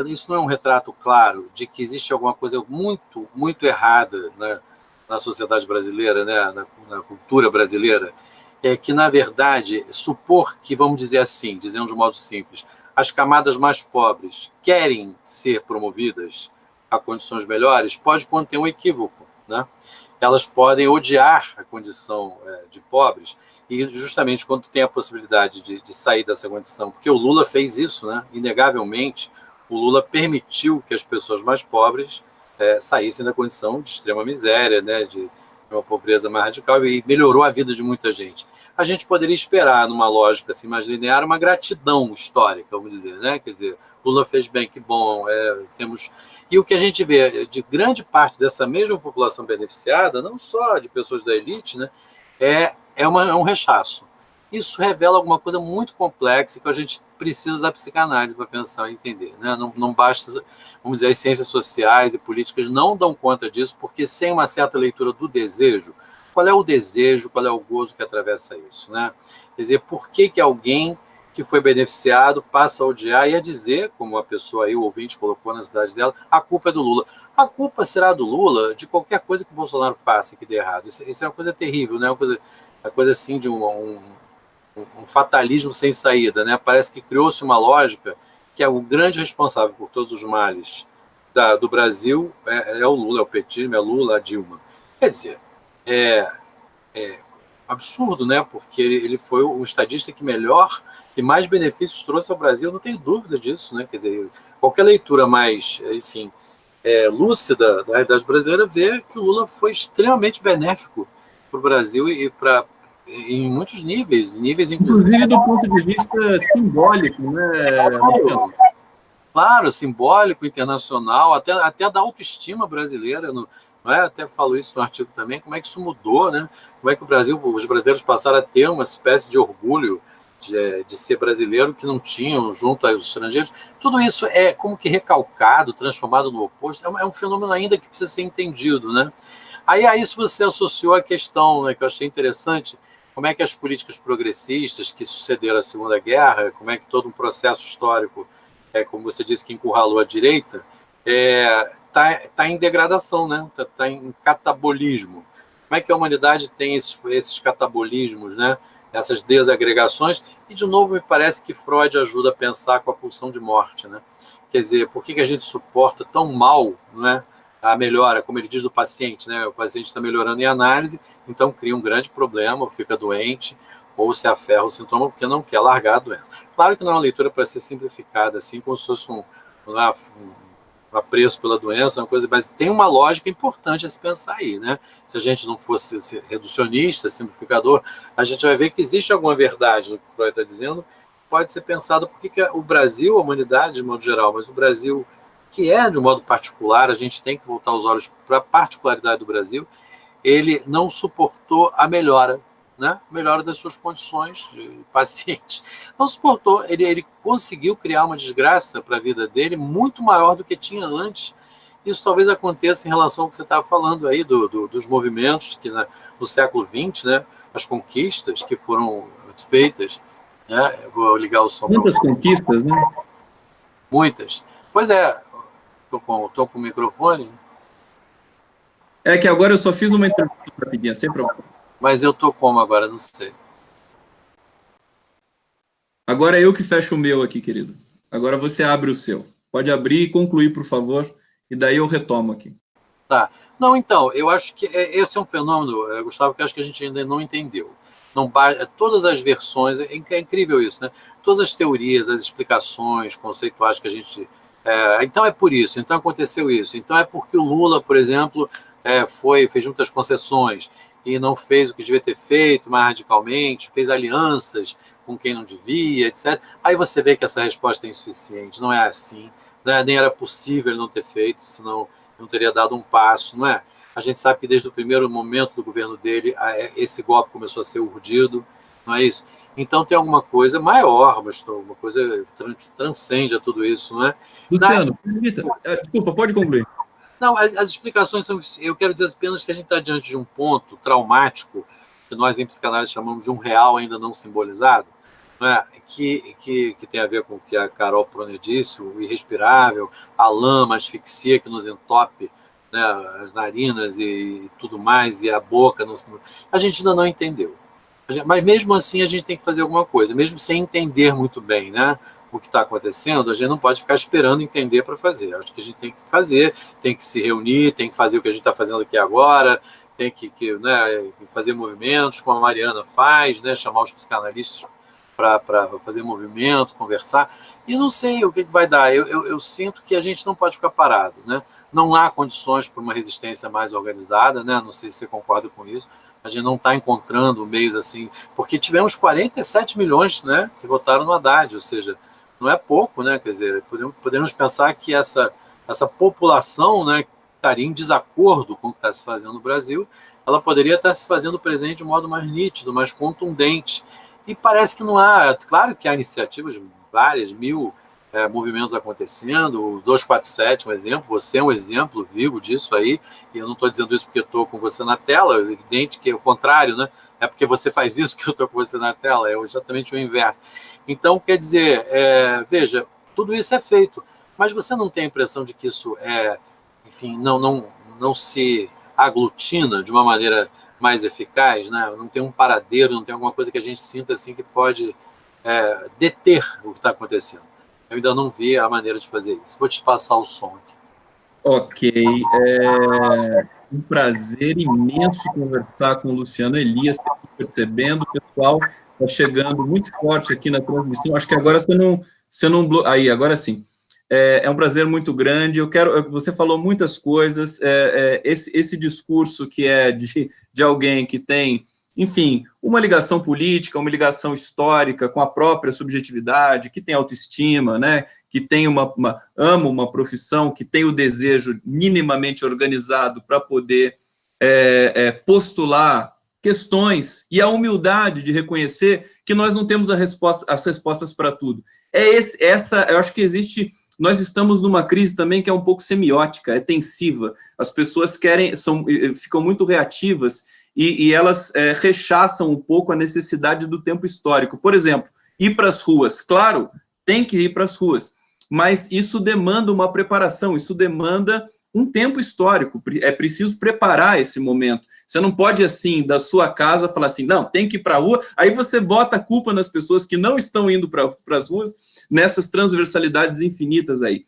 isso não é um retrato claro de que existe alguma coisa muito, muito errada na sociedade brasileira, né, na cultura brasileira, que, na verdade, supor que, vamos dizer assim, dizendo de um modo simples, as camadas mais pobres querem ser promovidas a condições melhores, pode conter um equívoco, né? Elas podem odiar a condição de pobres, e justamente quando tem a possibilidade de sair dessa condição, porque o Lula fez isso, né? Inegavelmente, o Lula permitiu que as pessoas mais pobres saíssem da condição de extrema miséria, né? De uma pobreza mais radical, e melhorou a vida de muita gente. A gente poderia esperar, numa lógica assim, mais linear, uma gratidão histórica, vamos dizer, né? Quer dizer, Lula fez bem, que bom, temos... E o que a gente vê de grande parte dessa mesma população beneficiada, não só de pessoas da elite, né, é um rechaço. Isso revela alguma coisa muito complexa que a gente precisa da psicanálise para pensar e entender, né? Não basta, vamos dizer, as ciências sociais e políticas não dão conta disso, porque sem uma certa leitura do desejo, qual é o desejo, qual é o gozo que atravessa isso, né? Quer dizer, por que alguém que foi beneficiado passa a odiar e a dizer, como a pessoa aí, o ouvinte colocou na cidade dela, a culpa é do Lula. A culpa será do Lula de qualquer coisa que o Bolsonaro faça que dê errado. Isso é uma coisa terrível, né? Uma coisa assim de um fatalismo sem saída, né? Parece que criou-se uma lógica que é o grande responsável por todos os males do Brasil é o Lula, é o petismo, é o Lula, a Dilma. Quer dizer, absurdo, né? Porque ele foi o estadista que melhor e mais benefícios trouxe ao Brasil, não tenho dúvida disso, né? Quer dizer, qualquer leitura mais, enfim, lúcida da realidade brasileira vê que o Lula foi extremamente benéfico para o Brasil em muitos níveis inclusive do ponto de vista simbólico, né? Claro, simbólico, internacional, até da autoestima brasileira não é? Até falo isso no artigo também, como é que isso mudou, né? Como é que os brasileiros passaram a ter uma espécie de orgulho de ser brasileiro que não tinham junto aos estrangeiros. Tudo isso é como que recalcado, transformado no oposto. É um fenômeno ainda que precisa ser entendido, né? Aí a isso você associou a questão, né, que eu achei interessante, como é que as políticas progressistas que sucederam à Segunda Guerra, como é que todo um processo histórico, como você disse, que encurralou a direita, tá em degradação, né? Tá em catabolismo. Como é que a humanidade tem esses catabolismos, né? Essas desagregações, e de novo me parece que Freud ajuda a pensar com a pulsão de morte, né? Quer dizer, por que a gente suporta tão mal, não é, a melhora, como ele diz do paciente, né? O paciente está melhorando em análise, então cria um grande problema, ou fica doente, ou se aferra o sintoma porque não quer largar a doença. Claro que não é uma leitura para ser simplificada, assim, como se fosse um apreço pela doença, uma coisa, mas tem uma lógica importante a se pensar aí, né? Se a gente não fosse reducionista, simplificador, a gente vai ver que existe alguma verdade no que o Freud está dizendo, pode ser pensado porque o Brasil, a humanidade de modo geral, mas o Brasil, que é de um modo particular, a gente tem que voltar os olhos para a particularidade do Brasil, ele não suportou a melhora, né? A melhora das suas condições de paciente. Não suportou, ele conseguiu criar uma desgraça para a vida dele muito maior do que tinha antes. Isso talvez aconteça em relação ao que você estava falando aí, dos movimentos que no século XX, né, as conquistas que foram feitas, né, eu vou ligar o som. Muitas conquistas, né? Muitas. Pois é, estou com o microfone. É que agora eu só fiz uma introdução rapidinha, sem problema. Mas eu estou como agora? Não sei. Agora é eu que fecho o meu aqui, querido. Agora você abre o seu. Pode abrir e concluir, por favor, e daí eu retomo aqui. Tá. Não, então, eu acho que esse é um fenômeno, Gustavo, que eu acho que a gente ainda não entendeu. Não, todas as versões, é incrível isso, né? Todas as teorias, as explicações conceituais que a gente... então é por isso, então aconteceu isso, então é porque o Lula, por exemplo, fez muitas concessões e não fez o que devia ter feito mais radicalmente, fez alianças com quem não devia, etc. Aí você vê que essa resposta é insuficiente, não é assim, né? Nem era possível ele não ter feito, senão não teria dado um passo, não é? A gente sabe que desde o primeiro momento do governo dele, esse golpe começou a ser urdido, não é isso? Então tem alguma coisa maior, mas uma coisa que transcende a tudo isso, não é? Luciano, desculpa, pode concluir. Não, as explicações são... Eu quero dizer apenas que a gente está diante de um ponto traumático, que nós em psicanálise chamamos de um real ainda não simbolizado, né, que tem a ver com o que a Carol Proner disse, o irrespirável, a lama, a asfixia que nos entope, né, as narinas e tudo mais, e a boca. A gente ainda não entendeu. Mas mesmo assim a gente tem que fazer alguma coisa, mesmo sem entender muito bem, né, o que está acontecendo, a gente não pode ficar esperando entender para fazer. Acho que a gente tem que fazer, tem que se reunir, tem que fazer o que a gente está fazendo aqui agora, tem que né, fazer movimentos, como a Mariana faz, né, chamar os psicanalistas para fazer movimento, conversar, e não sei o que vai dar. Eu sinto que a gente não pode ficar parado, né? Não há condições para uma resistência mais organizada, né? Não sei se você concorda com isso. A gente não está encontrando meios assim, porque tivemos 47 milhões, né, que votaram no Haddad, ou seja, não é pouco, né? Quer dizer, podemos pensar que essa população, né, que estaria em desacordo com o que está se fazendo no Brasil, ela poderia estar se fazendo presente de modo mais nítido, mais contundente. E parece que não há... Claro que há iniciativas, várias, mil movimentos acontecendo, o 247 é um exemplo, você é um exemplo vivo disso aí, e eu não estou dizendo isso porque eu estou com você na tela, é evidente que é o contrário, né? É porque você faz isso que eu estou com você na tela, é exatamente o inverso. Então, quer dizer, veja, tudo isso é feito, mas você não tem a impressão de que isso enfim, não se aglutina de uma maneira mais eficaz, né? Não tem um paradeiro, não tem alguma coisa que a gente sinta assim que pode deter o que está acontecendo. Eu ainda não vi a maneira de fazer isso. Vou te passar o som aqui. Ok. Um prazer imenso conversar com o Luciano Elias, percebendo, o pessoal está chegando muito forte aqui na transmissão. Acho que agora você não aí, agora sim. É um prazer muito grande. Você falou muitas coisas. Esse discurso que é de alguém que tem, enfim, uma ligação política, uma ligação histórica com a própria subjetividade, que tem autoestima, né? que tem ama uma profissão, que tem o desejo minimamente organizado para poder postular questões e a humildade de reconhecer que nós não temos as respostas para tudo. Eu acho que nós estamos numa crise também que é um pouco semiótica, é tensiva. As pessoas ficam muito reativas e elas rechaçam um pouco a necessidade do tempo histórico. Por exemplo, ir para as ruas. Claro, tem que ir para as ruas, mas isso demanda uma preparação, isso demanda um tempo histórico, é preciso preparar esse momento. Você não pode, assim, da sua casa, falar assim, não, tem que ir para a rua, aí você bota a culpa nas pessoas que não estão indo para as ruas, nessas transversalidades infinitas aí.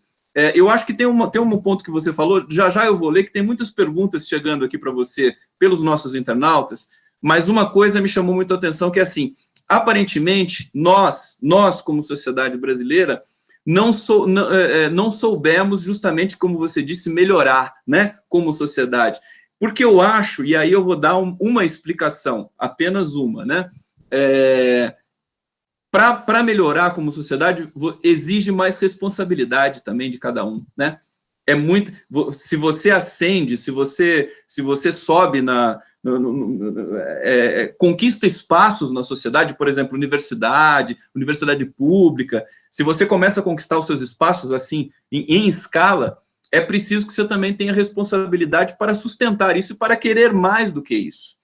Eu acho que tem um ponto que você falou, já eu vou ler, que tem muitas perguntas chegando aqui para você pelos nossos internautas, mas uma coisa me chamou muito a atenção, que é assim, aparentemente, nós como sociedade brasileira, não soubemos, justamente como você disse, melhorar, né, como sociedade. Porque eu acho, e aí eu vou dar uma explicação, apenas uma, né, para melhorar como sociedade, exige mais responsabilidade também de cada um, né? Se você ascende, se você sobe conquista espaços na sociedade, por exemplo, universidade pública, se você começa a conquistar os seus espaços assim, em escala, é preciso que você também tenha responsabilidade para sustentar isso e para querer mais do que isso.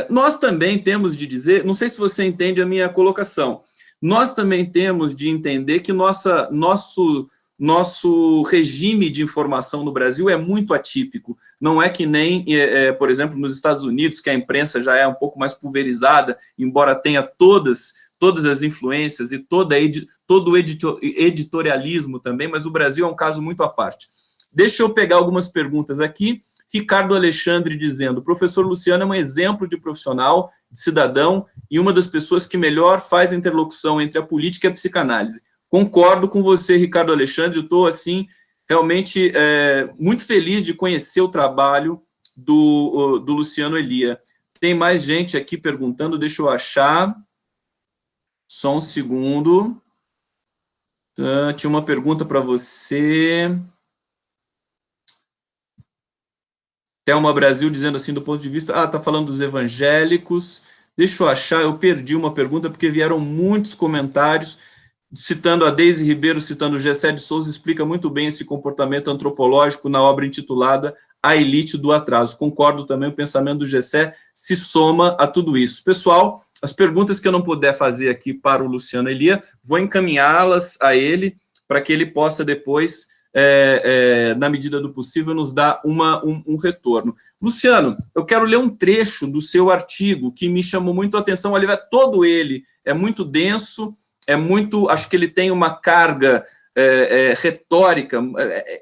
Nós também temos de dizer, não sei se você entende a minha colocação, nós também temos de entender que nosso regime de informação no Brasil é muito atípico. Não é que nem, por exemplo, nos Estados Unidos, que a imprensa já é um pouco mais pulverizada, embora tenha todas as influências e todo o editorialismo também, mas o Brasil é um caso muito à parte. Deixa eu pegar algumas perguntas aqui. Ricardo Alexandre dizendo, o professor Luciano é um exemplo de profissional, de cidadão, e uma das pessoas que melhor faz a interlocução entre a política e a psicanálise. Concordo com você, Ricardo Alexandre, eu estou, assim, realmente muito feliz de conhecer o trabalho do Luciano Elia. Tem mais gente aqui perguntando, deixa eu achar. Só um segundo. Tinha uma pergunta para você. Thelma Brasil dizendo assim, do ponto de vista... está falando dos evangélicos. Deixa eu achar, eu perdi uma pergunta, porque vieram muitos comentários, citando a Deise Ribeiro, citando o Gessé de Souza, explica muito bem esse comportamento antropológico na obra intitulada A Elite do Atraso. Concordo também, o pensamento do Gessé se soma a tudo isso. Pessoal, as perguntas que eu não puder fazer aqui para o Luciano Elia, vou encaminhá-las a ele, para que ele possa depois, na medida do possível, nos dar um retorno. Luciano, eu quero ler um trecho do seu artigo, que me chamou muito a atenção. Olha, todo ele é muito denso, acho que ele tem uma carga retórica,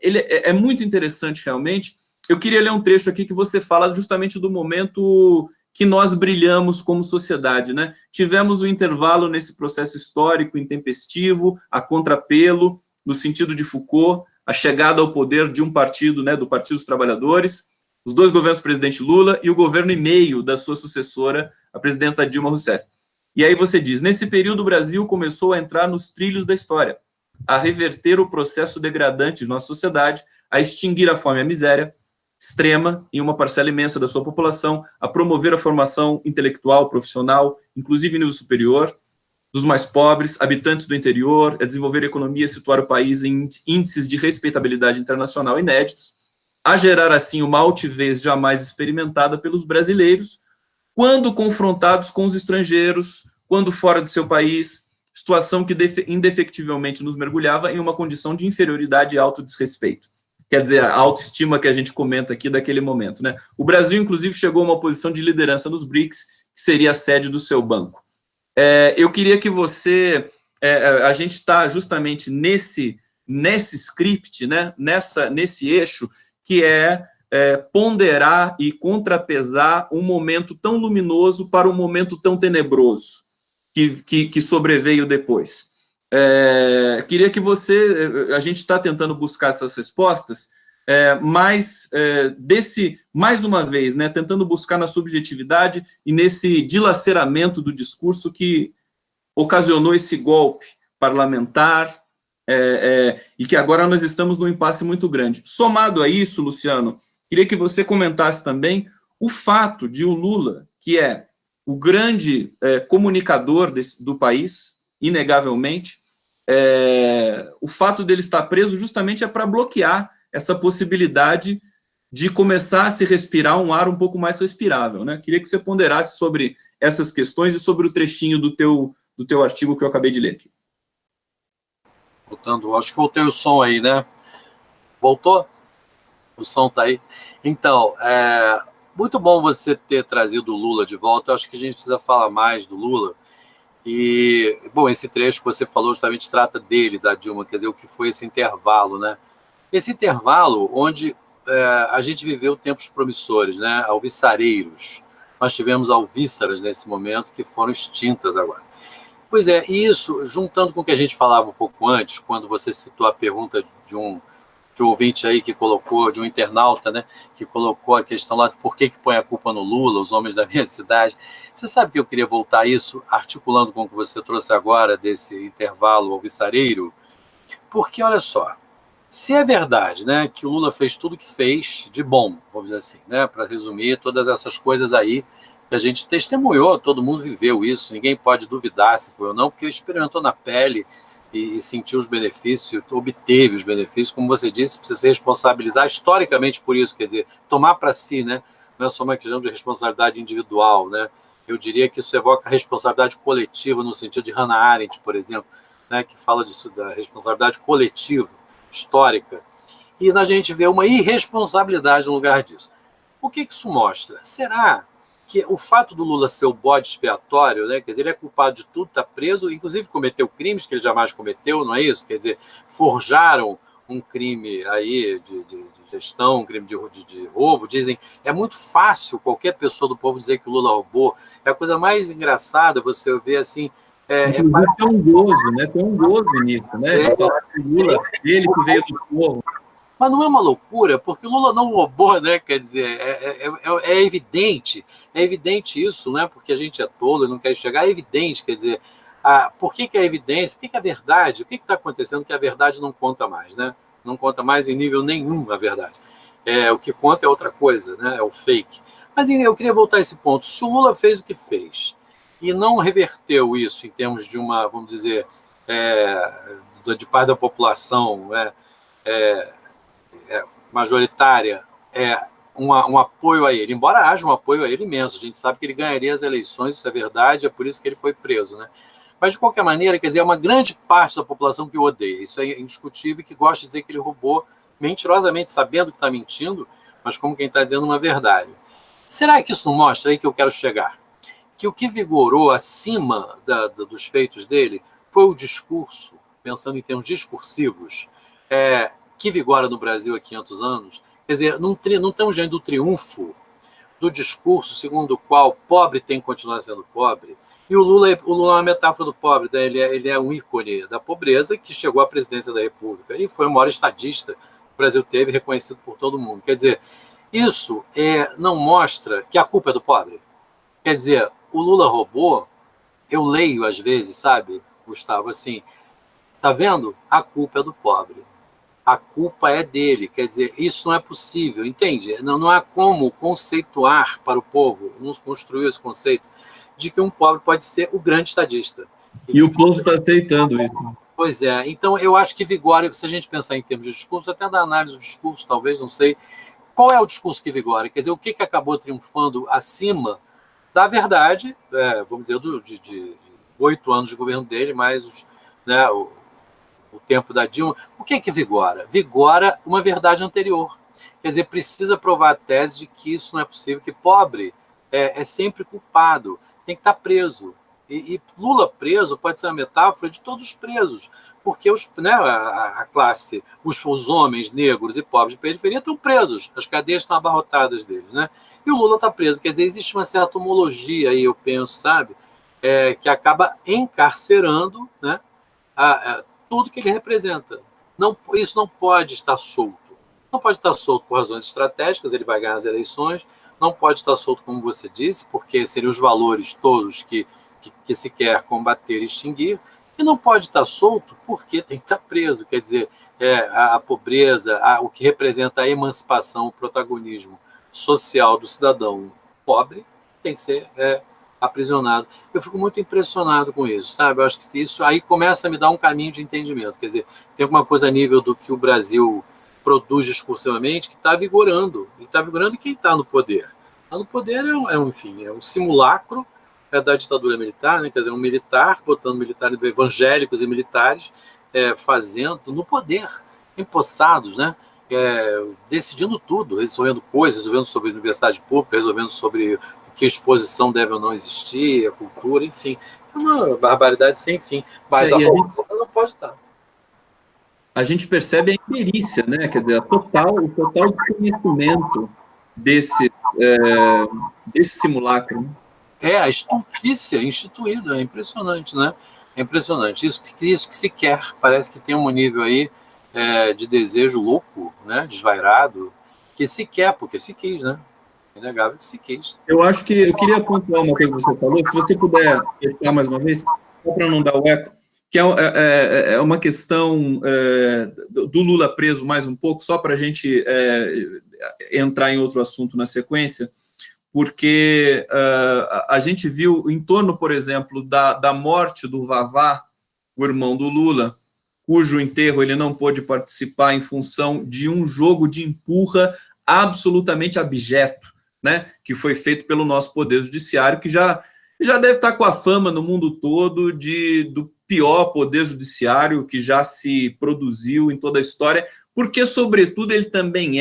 ele é muito interessante realmente. Eu queria ler um trecho aqui que você fala justamente do momento que nós brilhamos como sociedade, né? Tivemos um intervalo nesse processo histórico intempestivo, a contrapelo, no sentido de Foucault, a chegada ao poder de um partido, né, do Partido dos Trabalhadores, os dois governos do presidente Lula e o governo e meio da sua sucessora, a presidenta Dilma Rousseff. E aí você diz, nesse período o Brasil começou a entrar nos trilhos da história, a reverter o processo degradante de nossa sociedade, a extinguir a fome e a miséria extrema em uma parcela imensa da sua população, a promover a formação intelectual, profissional, inclusive em nível superior, dos mais pobres, habitantes do interior, a desenvolver a economia e situar o país em índices de respeitabilidade internacional inéditos, a gerar assim uma altivez jamais experimentada pelos brasileiros, quando confrontados com os estrangeiros, quando fora de seu país, situação que indefectivelmente nos mergulhava em uma condição de inferioridade e autodesrespeito. Quer dizer, a autoestima que a gente comenta aqui daquele momento, né? O Brasil, inclusive, chegou a uma posição de liderança nos BRICS, que seria a sede do seu banco. Eu queria que você... a gente está justamente nesse script, né? Nesse eixo, que ponderar e contrapesar um momento tão luminoso para um momento tão tenebroso que sobreveio depois. Queria que você... A gente está tentando buscar essas respostas, mas mais uma vez, né, tentando buscar na subjetividade e nesse dilaceramento do discurso que ocasionou esse golpe parlamentar, e que agora nós estamos num impasse muito grande. Somado a isso, Luciano, queria que você comentasse também o fato de o Lula, que é o grande comunicador do país, inegavelmente, o fato dele estar preso justamente é para bloquear essa possibilidade de começar a se respirar um ar um pouco mais respirável, né? Queria que você ponderasse sobre essas questões e sobre o trechinho do teu artigo que eu acabei de ler aqui. Voltando, acho que voltei o som aí, né? Voltou? O som tá aí. Então, muito bom você ter trazido o Lula de volta. Eu acho que a gente precisa falar mais do Lula. E, bom, esse trecho que você falou justamente trata dele, da Dilma, quer dizer, o que foi esse intervalo, né? Esse intervalo onde a gente viveu tempos promissores, né? Alvissareiros. Nós tivemos alvíssaras nesse momento que foram extintas agora. Pois é, e isso, juntando com o que a gente falava um pouco antes, quando você citou a pergunta de um ouvinte aí que colocou, de um internauta, né, que colocou a questão lá de por que põe a culpa no Lula, os homens da minha cidade. Você sabe que eu queria voltar a isso, articulando com o que você trouxe agora desse intervalo alvissareiro? Porque, olha só, se é verdade, né, que o Lula fez tudo que fez de bom, vamos dizer assim, né, para resumir, todas essas coisas aí que a gente testemunhou, todo mundo viveu isso, ninguém pode duvidar se foi ou não, porque experimentou na pele e sentiu os benefícios, obteve os benefícios, como você disse, precisa se responsabilizar historicamente por isso, quer dizer, tomar para si, né, não é só uma questão de responsabilidade individual, né, eu diria que isso evoca a responsabilidade coletiva, no sentido de Hannah Arendt, por exemplo, né, que fala disso, da responsabilidade coletiva, histórica, e a gente vê uma irresponsabilidade no lugar disso. O que isso mostra? Será que o fato do Lula ser o bode expiatório, né, quer dizer, ele é culpado de tudo, está preso, inclusive cometeu crimes que ele jamais cometeu, não é isso? Quer dizer, forjaram um crime aí de gestão, um crime de roubo, dizem, é muito fácil qualquer pessoa do povo dizer que o Lula roubou, é a coisa mais engraçada você ver assim, tem um gozo, né? Tem um gozo nisso, né? De falar que o Lula, ele que veio do povo. Mas não é uma loucura, porque o Lula não roubou, né? Quer dizer, é evidente isso, né? Porque a gente é tolo e não quer enxergar, é evidente, quer dizer, por que é evidência, por que é a verdade, o que está acontecendo que a verdade não conta mais, né? Não conta mais em nível nenhum a verdade. O que conta é outra coisa, né? É o fake. Mas eu queria voltar a esse ponto. Se o Lula fez o que fez e não reverteu isso em termos de uma, vamos dizer, de parte da população, majoritária, um apoio a ele, embora haja um apoio a ele imenso, a gente sabe que ele ganharia as eleições, isso é verdade, é por isso que ele foi preso, né? Mas, de qualquer maneira, quer dizer, é uma grande parte da população que o odeia, isso é indiscutível, e que gosta de dizer que ele roubou mentirosamente, sabendo que está mentindo, mas como quem está dizendo uma verdade. Será que isso não mostra aí que eu quero chegar? Que o que vigorou acima dos feitos dele foi o discurso, pensando em termos discursivos, que vigora no Brasil há 500 anos, quer dizer, não estamos diante do triunfo do discurso segundo o qual pobre tem que continuar sendo pobre, e o Lula é uma metáfora do pobre, né? Ele é um ícone da pobreza que chegou à presidência da República e foi o maior estadista que o Brasil teve, reconhecido por todo mundo. Quer dizer, isso não mostra que a culpa é do pobre. Quer dizer, o Lula roubou, eu leio às vezes, sabe, Gustavo, assim, tá vendo? A culpa é do pobre. A culpa é dele, quer dizer, isso não é possível, entende? Não há como conceituar para o povo, não construiu esse conceito de que um pobre pode ser o grande estadista. E o povo está aceitando isso. Pois é, então eu acho que vigora, se a gente pensar em termos de discurso, até da análise do discurso, talvez, não sei, qual é o discurso que vigora? Quer dizer, o que acabou triunfando acima da verdade, vamos dizer, de 8 anos de governo dele, mais o tempo da Dilma, o que vigora? Vigora uma verdade anterior. Quer dizer, precisa provar a tese de que isso não é possível, que pobre é sempre culpado, tem que estar preso. E Lula preso pode ser uma metáfora de todos os presos, porque a classe, os homens negros e pobres de periferia estão presos, as cadeias estão abarrotadas deles, né? E o Lula está preso. Quer dizer, existe uma certa homologia aí, eu penso, sabe, que acaba encarcerando, né, tudo que ele representa. Isso não pode estar solto. Não pode estar solto por razões estratégicas, ele vai ganhar as eleições, não pode estar solto, como você disse, porque seriam os valores todos que se quer combater e extinguir, E não pode estar solto porque tem que estar preso. Quer dizer, a pobreza, o que representa a emancipação, o protagonismo social do cidadão pobre, tem que ser aprisionado. Eu fico muito impressionado com isso, sabe? Eu acho que isso aí começa a me dar um caminho de entendimento. Quer dizer, tem alguma coisa a nível do que o Brasil produz discursivamente que está vigorando. E está vigorando quem está no poder. Está no poder enfim, é um simulacro da ditadura militar, né? Quer dizer, um militar, botando militares evangélicos e militares, fazendo no poder, empossados, né? Decidindo tudo, resolvendo coisas, resolvendo sobre a universidade pública, resolvendo sobre que exposição deve ou não existir, a cultura, enfim. É uma barbaridade sem fim. Mas a população não pode estar. A gente percebe a imperícia, né? Quer dizer, o total desconhecimento desse simulacro. A estultícia instituída, é impressionante, né? É impressionante. Isso que se quer, parece que tem um nível aí de desejo louco, né? Desvairado, que se quer, porque se quis, né? É inegável que se quis. Eu acho que eu queria pontuar uma coisa que você falou, se você puder explicar mais uma vez, só para não dar o eco, que é uma questão do Lula preso mais um pouco, só para a gente entrar em outro assunto na sequência, porque a gente viu em torno, por exemplo, da morte do Vavá, o irmão do Lula, cujo enterro ele não pôde participar em função de um jogo de empurra absolutamente abjeto, né, que foi feito pelo nosso Poder Judiciário, que já deve estar com a fama no mundo todo do pior Poder Judiciário que já se produziu em toda a história, porque, sobretudo, ele também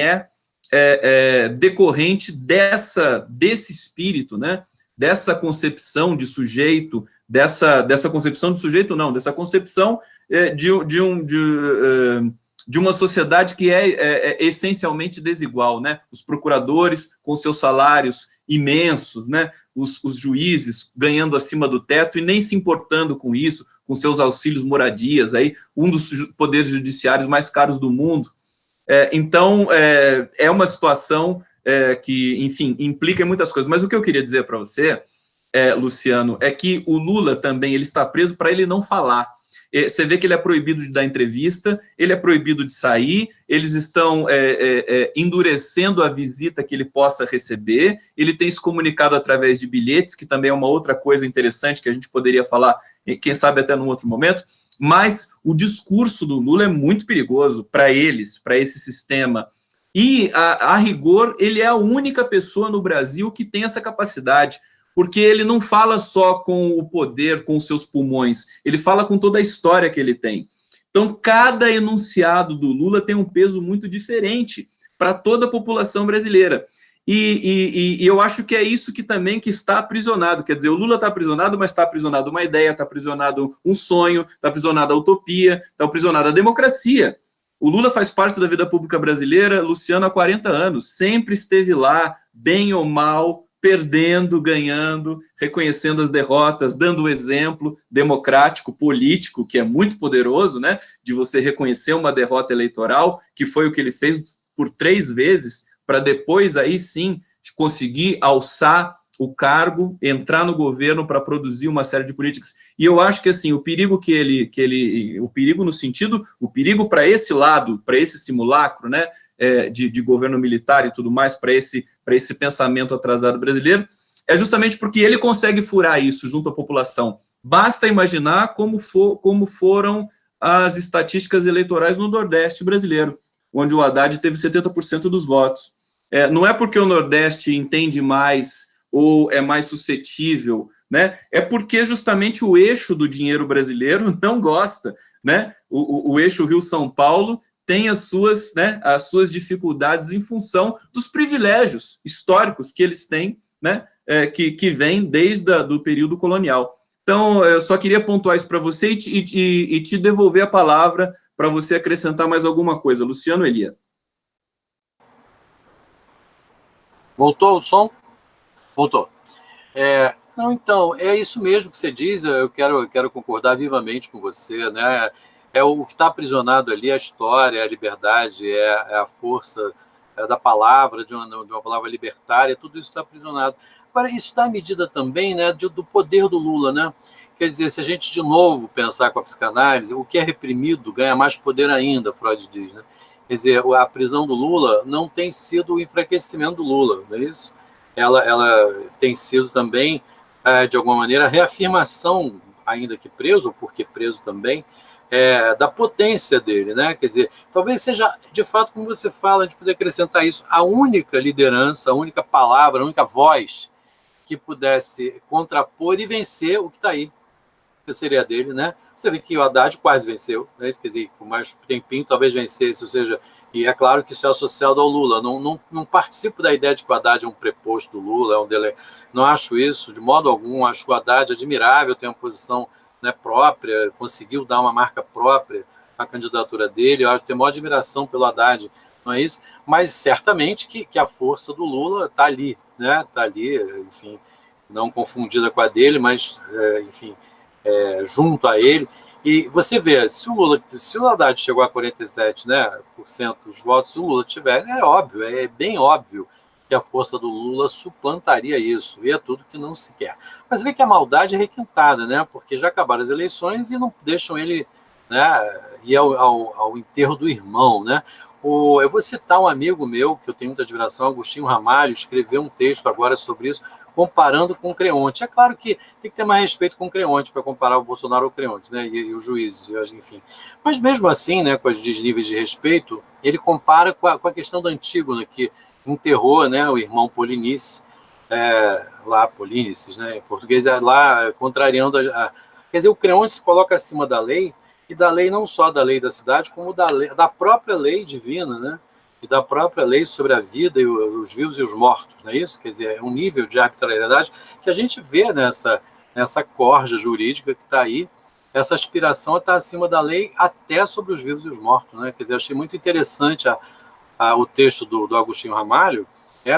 decorrente desse espírito, né, dessa concepção de sujeito, dessa concepção de sujeito, não, dessa concepção de uma sociedade que é essencialmente desigual, né? Os procuradores com seus salários imensos, né? Os juízes ganhando acima do teto e nem se importando com isso, com seus auxílios moradias, aí, um dos poderes judiciários mais caros do mundo. Então, é uma situação que, enfim, implica em muitas coisas. Mas o que eu queria dizer para você, Luciano, é que o Lula também ele está preso para ele não falar. Você vê que ele é proibido de dar entrevista, ele é proibido de sair, eles estão endurecendo a visita que ele possa receber, ele tem se comunicado através de bilhetes, que também é uma outra coisa interessante que a gente poderia falar, quem sabe até num outro momento, mas o discurso do Lula é muito perigoso para eles, para esse sistema. E, a rigor, ele é a única pessoa no Brasil que tem essa capacidade, porque ele não fala só com o poder, com os seus pulmões, ele fala com toda a história que ele tem. Então, cada enunciado do Lula tem um peso muito diferente para toda a população brasileira. E eu acho que é isso que também que está aprisionado. Quer dizer, o Lula está aprisionado, mas está aprisionado uma ideia, está aprisionado um sonho, está aprisionado a utopia, está aprisionado a democracia. O Lula faz parte da vida pública brasileira, Luciano, há 40 anos, sempre esteve lá, bem ou mal, perdendo, ganhando, reconhecendo as derrotas, dando o exemplo democrático, político, que é muito poderoso, né, de você reconhecer uma derrota eleitoral, que foi o que ele fez por 3 vezes, para depois, aí sim, conseguir alçar o cargo, entrar no governo para produzir uma série de políticas. E eu acho que, assim, o perigo o perigo no sentido, o perigo para esse lado, para esse simulacro, né, de governo militar e tudo mais, para esse pensamento atrasado brasileiro, é justamente porque ele consegue furar isso junto à população. Basta imaginar como foram as estatísticas eleitorais no Nordeste brasileiro, onde o Haddad teve 70% dos votos. Não é porque o Nordeste entende mais ou é mais suscetível, né? É porque justamente o eixo do dinheiro brasileiro não gosta, né? O eixo Rio-São Paulo tem as suas dificuldades em função dos privilégios históricos que eles têm, né, que vêm desde do período colonial. Então, eu só queria pontuar isso para você e te devolver a palavra para você acrescentar mais alguma coisa. Luciano Elia. Voltou o som? Voltou. Não, então, é isso mesmo que você diz, eu quero concordar vivamente com você, né? O que está aprisionado ali, a história, a liberdade, a força da palavra, de uma palavra libertária, tudo isso está aprisionado. Agora, isso dá medida também, né, do poder do Lula, né? Quer dizer, se a gente de novo pensar com a psicanálise, o que é reprimido ganha mais poder ainda, Freud diz, né? Quer dizer, a prisão do Lula não tem sido o enfraquecimento do Lula, não é isso? Ela tem sido também, de alguma maneira, a reafirmação, ainda que preso, porque preso também, da potência dele, né? Quer dizer, talvez seja, de fato, como você fala, a gente poder acrescentar isso, a única liderança, a única palavra, a única voz que pudesse contrapor e vencer o que está aí, que seria dele, né? Você vê que o Haddad quase venceu, né? Quer dizer, que o mais tempinho talvez vencesse, ou seja, e é claro que isso é associado ao Lula. Não participo da ideia de que o Haddad é um preposto do Lula, não acho isso de modo algum. Acho que o Haddad é admirável, tem uma posição, né, própria, conseguiu dar uma marca própria à candidatura dele. Eu tenho maior admiração pelo Haddad, não é isso? Mas certamente que a força do Lula está ali, né? Está ali, enfim, não confundida com a dele, mas, enfim, junto a ele. E você vê, se o Haddad chegou a 47%, né, dos votos, se o Lula tiver, é óbvio, é bem óbvio que a força do Lula suplantaria isso, e é tudo que não se quer. Mas vê que a maldade é requintada, né, porque já acabaram as eleições e não deixam ele, né, ir ao enterro do irmão, né. Eu vou citar um amigo meu, que eu tenho muita admiração, Agostinho Ramalho, escreveu um texto agora sobre isso, comparando com o Creonte. É claro que tem que ter mais respeito com o Creonte para comparar o Bolsonaro ao Creonte, né? E os juízes, enfim. Mas mesmo assim, né, com os desníveis de respeito, ele compara com a questão da Antígona, que enterrou, né, o irmão Polinices, lá, Polinices, né, em português, lá contrariando quer dizer, o Creonte se coloca acima da lei, e da lei não só da lei da cidade, como da própria lei divina, né? E da própria lei sobre a vida e os vivos e os mortos, não é isso? Quer dizer, é um nível de arbitrariedade que a gente vê nessa corja jurídica que está aí, essa aspiração a estar acima da lei até sobre os vivos e os mortos, né? Quer dizer, achei muito interessante o texto do Agostinho Ramalho,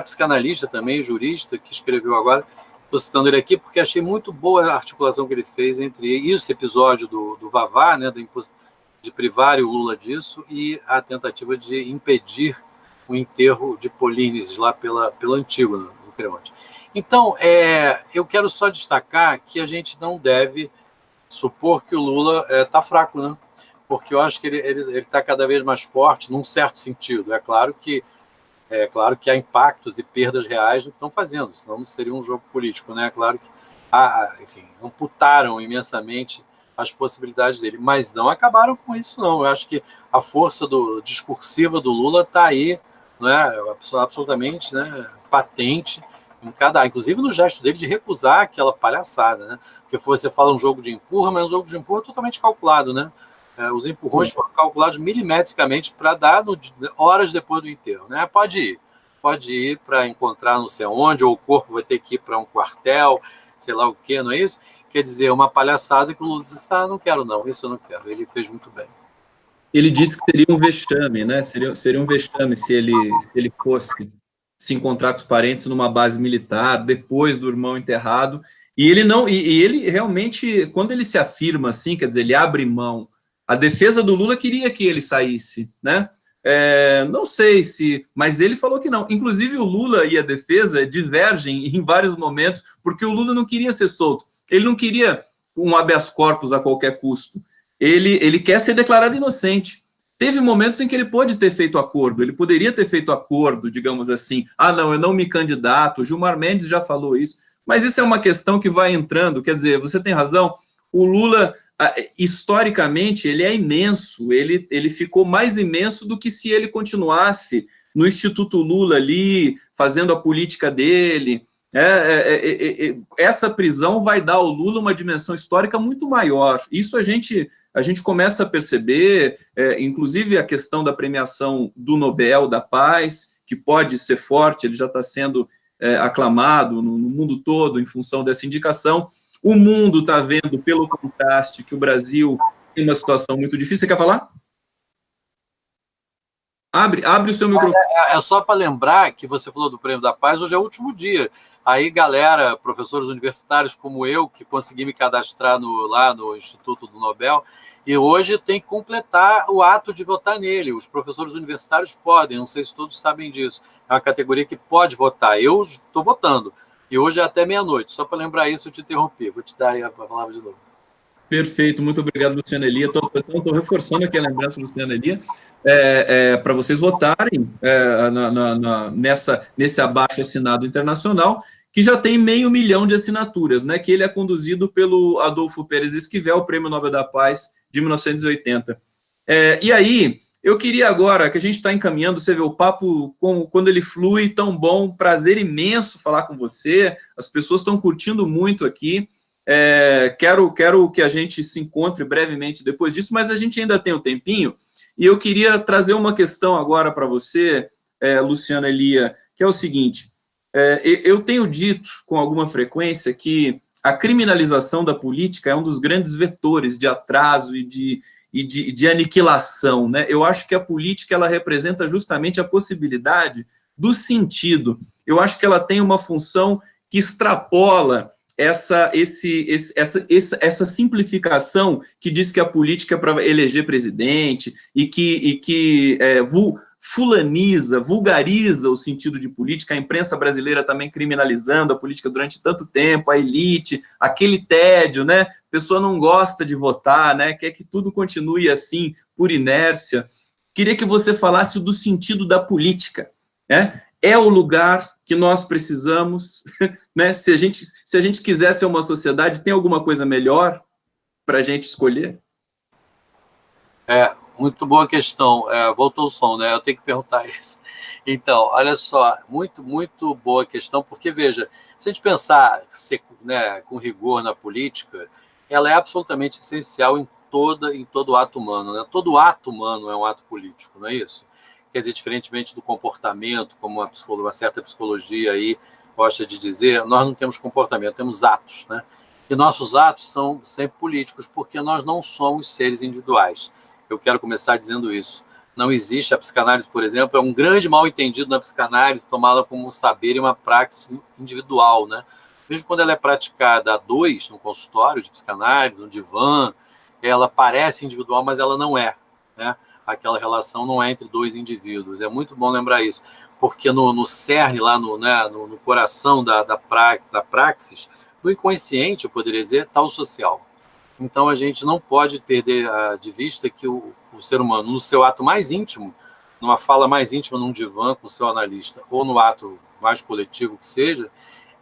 psicanalista também, jurista, que escreveu agora, estou citando ele aqui porque achei muito boa a articulação que ele fez entre esse episódio do Vavá, né, de privar o Lula disso, e a tentativa de impedir o enterro de Polínices lá pela Antígona, do Creonte. Então, eu quero só destacar que a gente não deve supor que o Lula está fraco, né? Porque eu acho que ele está cada vez mais forte, num certo sentido. É claro que há impactos e perdas reais no que estão fazendo, senão não seria um jogo político, né? É claro que, enfim, amputaram imensamente as possibilidades dele, mas não acabaram com isso, não. Eu acho que a força discursiva do Lula está aí, né, absolutamente, né, patente, inclusive no gesto dele de recusar aquela palhaçada, né? Porque você fala um jogo de empurra, mas um jogo de empurra é totalmente calculado, né? Os empurrões foram calculados milimetricamente para dar horas depois do enterro, né? Pode ir para encontrar não sei onde, ou o corpo vai ter que ir para um quartel, sei lá o quê, não é isso? Quer dizer, uma palhaçada que o Lula disse, não quero não, isso eu não quero. Ele fez muito bem. Ele disse que seria um vexame, né? Seria um vexame se ele fosse se encontrar com os parentes numa base militar, depois do irmão enterrado. E ele não, e ele realmente, quando ele se afirma assim, quer dizer, ele abre mão. A defesa do Lula queria que ele saísse, né? Não sei mas ele falou que não. Inclusive o Lula e a defesa divergem em vários momentos, porque o Lula não queria ser solto. Ele não queria um habeas corpus a qualquer custo. Ele quer ser declarado inocente. Teve momentos em que ele pôde ter feito acordo, ele poderia ter feito acordo, digamos assim. Não, eu não me candidato. Gilmar Mendes já falou isso. Mas isso é uma questão que vai entrando. Quer dizer, você tem razão. O Lula, historicamente, ele é imenso. Ele ficou mais imenso do que se ele continuasse no Instituto Lula ali, fazendo a política dele. Essa prisão vai dar ao Lula uma dimensão histórica muito maior. Isso a gente começa a perceber, inclusive a questão da premiação do Nobel da Paz, que pode ser forte, ele já está sendo aclamado no mundo todo em função dessa indicação. O mundo está vendo, pelo contraste, que o Brasil tem uma situação muito difícil. Você quer falar? Abre o seu microfone. É só para lembrar que você falou do Prêmio da Paz, hoje é o último dia. Aí, galera, professores universitários como eu, que consegui me cadastrar lá no Instituto do Nobel, e hoje tem que completar o ato de votar nele. Os professores universitários podem, não sei se todos sabem disso. É uma categoria que pode votar. Eu estou votando. E hoje é até meia-noite. Só para lembrar isso, eu te interrompi. Vou te dar aí a palavra de novo. Perfeito, muito obrigado, Luciana Elia. Estou reforçando aqui a lembrança, Luciana Elia, para vocês votarem nesse abaixo-assinado internacional, que já tem 500 mil de assinaturas, né? Que ele é conduzido pelo Adolfo Pérez Esquivel, Prêmio Nobel da Paz de 1980. E aí, eu queria agora, que a gente está encaminhando, você vê o papo, quando ele flui, tão bom, prazer imenso falar com você, as pessoas estão curtindo muito aqui. Quero que a gente se encontre brevemente depois disso, mas a gente ainda tem um tempinho, e eu queria trazer uma questão agora para você, Luciana Elia, que é o seguinte, eu tenho dito com alguma frequência que a criminalização da política é um dos grandes vetores de atraso e de aniquilação, né? Eu acho que a política ela representa justamente a possibilidade do sentido, eu acho que ela tem uma função que extrapola essa simplificação que diz que a política é para eleger presidente e que fulaniza, vulgariza o sentido de política, a imprensa brasileira também criminalizando a política durante tanto tempo, a elite, aquele tédio, né? A pessoa não gosta de votar, né? Quer que tudo continue assim, por inércia. Queria que você falasse do sentido da política, né? É o lugar que nós precisamos, né? Se a gente quiser ser uma sociedade, tem alguma coisa melhor para a gente escolher? Muito boa questão. Voltou o som, né? Eu tenho que perguntar isso. Então, olha só, muito, muito boa questão, porque, veja, se a gente pensar né, com rigor na política, ela é absolutamente essencial em todo ato humano, né? Todo ato humano é um ato político, não é isso? Quer dizer, diferentemente do comportamento, como uma certa psicologia aí gosta de dizer, nós não temos comportamento, temos atos, né? E nossos atos são sempre políticos, porque nós não somos seres individuais. Eu quero começar dizendo isso. Não existe a psicanálise, por exemplo, é um grande mal-entendido na psicanálise, tomá-la como um saber e uma praxis individual, né? Mesmo quando ela é praticada a dois, no consultório de psicanálise, no divã, ela parece individual, mas ela não é, né? Aquela relação não é entre dois indivíduos. É muito bom lembrar isso, porque no cerne, lá no coração da praxis, no inconsciente, eu poderia dizer, está o social. Então, a gente não pode perder de vista que o ser humano, no seu ato mais íntimo, numa fala mais íntima, num divã com o seu analista, ou no ato mais coletivo que seja,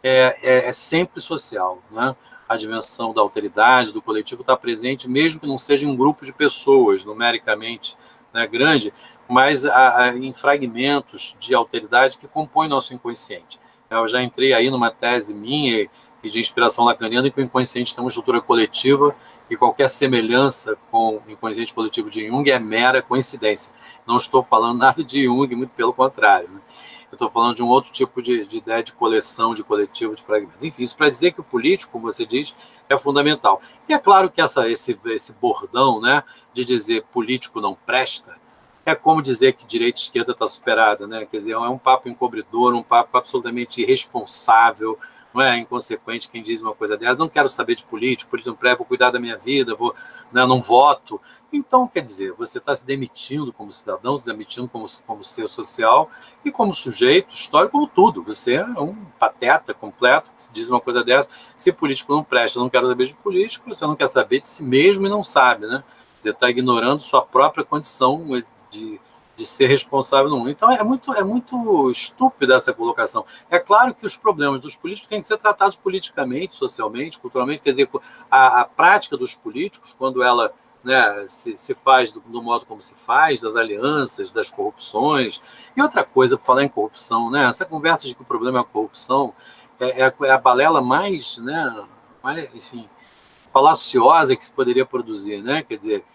é sempre social, né? A dimensão da alteridade, do coletivo está presente, mesmo que não seja um grupo de pessoas, numericamente, né, grande, mas em fragmentos de alteridade que compõem nosso inconsciente. Eu já entrei aí numa tese minha e de inspiração lacaniana em que o inconsciente tem uma estrutura coletiva e qualquer semelhança com o inconsciente coletivo de Jung é mera coincidência. Não estou falando nada de Jung, muito pelo contrário, né? Eu estou falando de um outro tipo de ideia de coleção, de coletivo, de fragmentos. Enfim, isso para dizer que o político, como você diz, é fundamental. E é claro que esse bordão, né, de dizer político não presta, é como dizer que direita e esquerda está superada, né? Quer dizer, é um papo encobridor, um papo absolutamente irresponsável, não é inconsequente quem diz uma coisa dessas. Não quero saber de político não prego, vou cuidar da minha vida, não voto. Então, quer dizer, você está se demitindo como cidadão, se demitindo como ser social e como sujeito histórico, como tudo. Você é um pateta completo que diz uma coisa dessa. Se político não presta, eu não quero saber de político, você não quer saber de si mesmo e não sabe, né? Você está ignorando sua própria condição de ser responsável no mundo. Então, é muito estúpida essa colocação. É claro que os problemas dos políticos têm que ser tratados politicamente, socialmente, culturalmente. Quer dizer, a prática dos políticos, quando ela, né, se faz do modo como se faz, das alianças, das corrupções. E outra coisa, por falar em corrupção, né, essa conversa de que o problema é a corrupção é a balela mais, né, enfim, falaciosa que se poderia produzir, né? Quer dizer,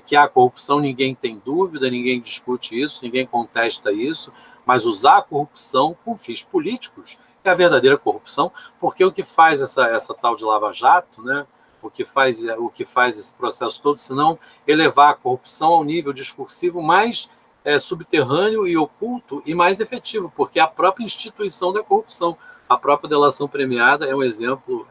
que há corrupção, ninguém tem dúvida, ninguém discute isso, ninguém contesta isso, mas usar a corrupção com fins políticos é a verdadeira corrupção, porque o que faz essa tal de lava-jato, né? O que faz esse processo todo, senão elevar a corrupção ao nível discursivo mais subterrâneo e oculto e mais efetivo, porque é a própria instituição da corrupção, a própria delação premiada é um exemplo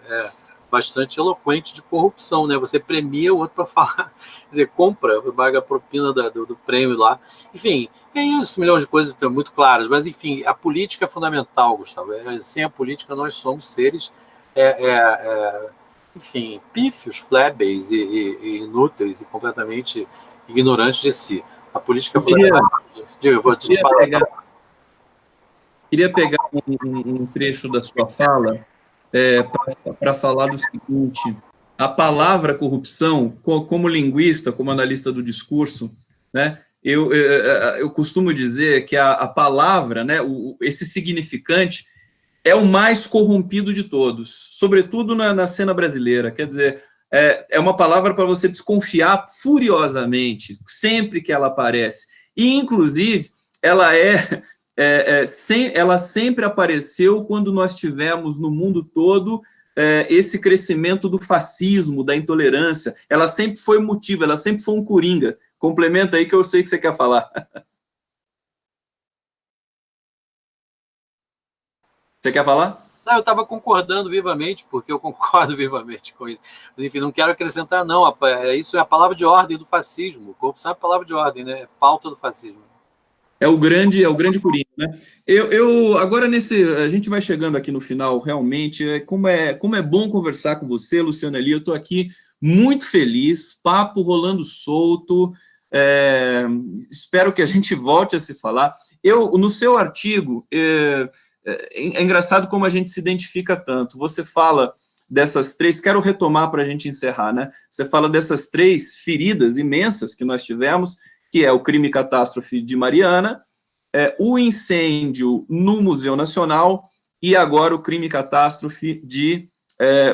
bastante eloquente de corrupção, né? Você premia o outro para falar, quer dizer, compra, paga a propina do prêmio lá. Enfim, é isso, milhões de coisas estão muito claras, mas enfim, a política é fundamental, Gustavo. Sem a política nós somos seres enfim, pífios, flébeis e inúteis e completamente ignorantes de si. A política foi... Eu queria pegar um trecho da sua fala para falar do seguinte: a palavra corrupção, como linguista, como analista do discurso, né, eu costumo dizer que a palavra, né, esse significante, é o mais corrompido de todos, sobretudo na cena brasileira. Quer dizer, é uma palavra para você desconfiar furiosamente, sempre que ela aparece. E, inclusive, ela ela sempre apareceu quando nós tivemos no mundo todo esse crescimento do fascismo, da intolerância. Ela sempre foi motivo, ela sempre foi um coringa. Complementa aí que eu sei que você quer falar. Você quer falar? Não, eu estava concordando vivamente, porque eu concordo vivamente com isso. Mas, enfim, não quero acrescentar, não. Isso é a palavra de ordem do fascismo. Corrupção é a palavra de ordem, né? É pauta do fascismo. É o grande coringa, né? Agora a gente vai chegando aqui no final, realmente, como é bom conversar com você, Luciana Lia. Eu estou aqui muito feliz, papo rolando solto. Espero que a gente volte a se falar. No seu artigo, é engraçado como a gente se identifica tanto. Você fala dessas três, quero retomar para a gente encerrar, né? Você fala dessas três feridas imensas que nós tivemos, que é o crime catástrofe de Mariana, o incêndio no Museu Nacional e agora o crime catástrofe de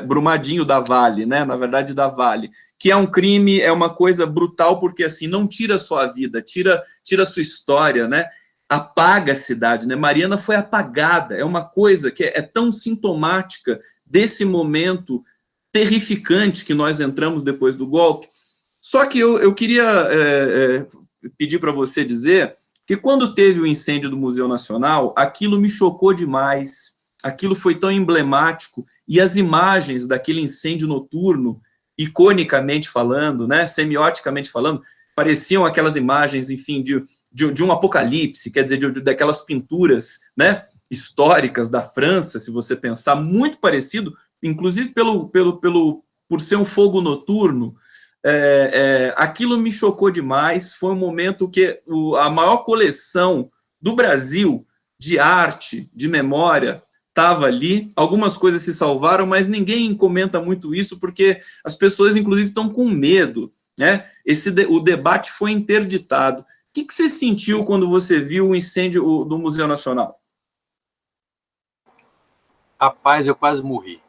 Brumadinho da Vale, né? Na verdade, da Vale, que é um crime, é uma coisa brutal, porque assim, não tira sua vida, tira sua história, né? Apaga a cidade, né? Mariana foi apagada, é uma coisa que é tão sintomática desse momento terrificante que nós entramos depois do golpe. Só que eu queria pedir para você dizer que quando teve o incêndio do Museu Nacional, aquilo me chocou demais, aquilo foi tão emblemático, e as imagens daquele incêndio noturno, iconicamente falando, né, semioticamente falando, pareciam aquelas imagens, enfim, de um apocalipse, quer dizer, daquelas pinturas, né, históricas da França, se você pensar, muito parecido, inclusive por ser um fogo noturno. Aquilo me chocou demais. Foi um momento que a maior coleção do Brasil de arte, de memória, estava ali. Algumas coisas se salvaram, mas ninguém comenta muito isso, porque as pessoas, inclusive, estão com medo, né? O debate foi interditado. O que você sentiu quando você viu o incêndio do Museu Nacional? Rapaz, eu quase morri.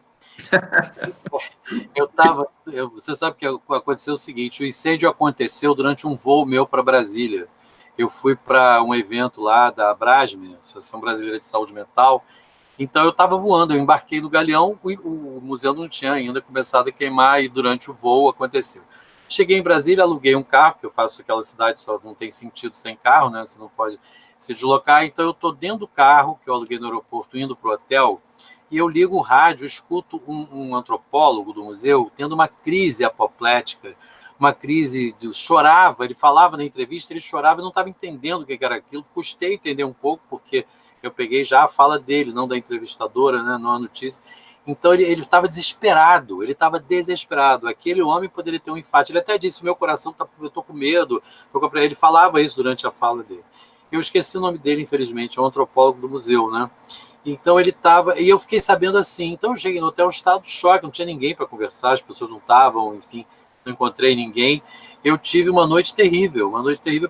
Você sabe que aconteceu o seguinte: o incêndio aconteceu durante um voo meu para Brasília. Eu fui para um evento lá da Abrasme, Associação Brasileira de Saúde Mental. Então eu estava voando, eu embarquei no Galeão, o museu não tinha ainda começado a queimar, e durante o voo aconteceu. Cheguei em Brasília, aluguei um carro, porque eu faço aquela cidade, só não tem sentido sem carro, né? Você não pode se deslocar. Então eu estou dentro do carro que eu aluguei no aeroporto, indo para o hotel, e eu ligo o rádio, escuto um antropólogo do museu tendo uma crise apoplética, uma crise, chorava, ele falava na entrevista, ele chorava, eu não estava entendendo o que era aquilo, custei entender um pouco, porque eu peguei já a fala dele, não da entrevistadora, né, não a notícia. Então ele estava desesperado, ele estava desesperado. Aquele homem poderia ter um infarto. Ele até disse: meu coração, eu estou com medo. Ele falava isso durante a fala dele. Eu esqueci o nome dele, infelizmente, é um antropólogo do museu, né? Então ele estava, e eu fiquei sabendo assim. Então eu cheguei no hotel, um estado de choque, não tinha ninguém para conversar, as pessoas não estavam, enfim, não encontrei ninguém. Eu tive uma noite terrível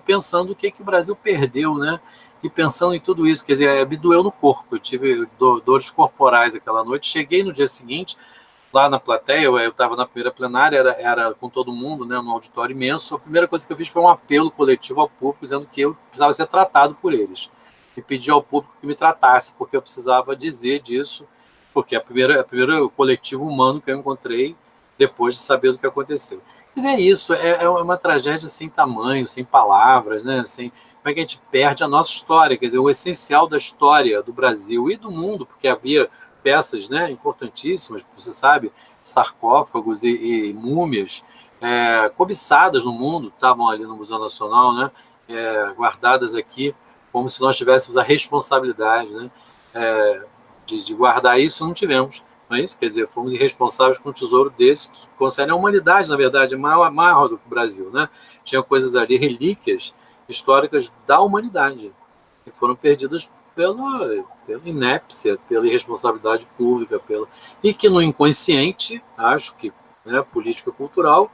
pensando o que o Brasil perdeu, né? E pensando em tudo isso, quer dizer, me doeu no corpo. Eu tive dores corporais aquela noite. Cheguei no dia seguinte, lá na plateia, eu estava na primeira plenária, era com todo mundo, né, num auditório imenso. A primeira coisa que eu fiz foi um apelo coletivo ao público, dizendo que eu precisava ser tratado por eles. E pedi ao público que me tratasse, porque eu precisava dizer disso, porque é o primeiro coletivo humano que eu encontrei depois de saber do que aconteceu. Mas é isso, é uma tragédia sem tamanho, sem palavras, né? Como é que a gente perde a nossa história, quer dizer, o essencial da história do Brasil e do mundo, porque havia peças, né, importantíssimas, você sabe, sarcófagos e múmias cobiçadas no mundo, estavam ali no Museu Nacional, né, guardadas aqui, como se nós tivéssemos a responsabilidade, né, de guardar isso. Não tivemos, não é isso? Quer dizer, fomos irresponsáveis com um tesouro desse que concerne a humanidade, na verdade, maior do que o Brasil, né? Tinha coisas ali, relíquias históricas da humanidade, que foram perdidas pela inépcia, pela irresponsabilidade pública, e que no inconsciente, acho que, né, política cultural,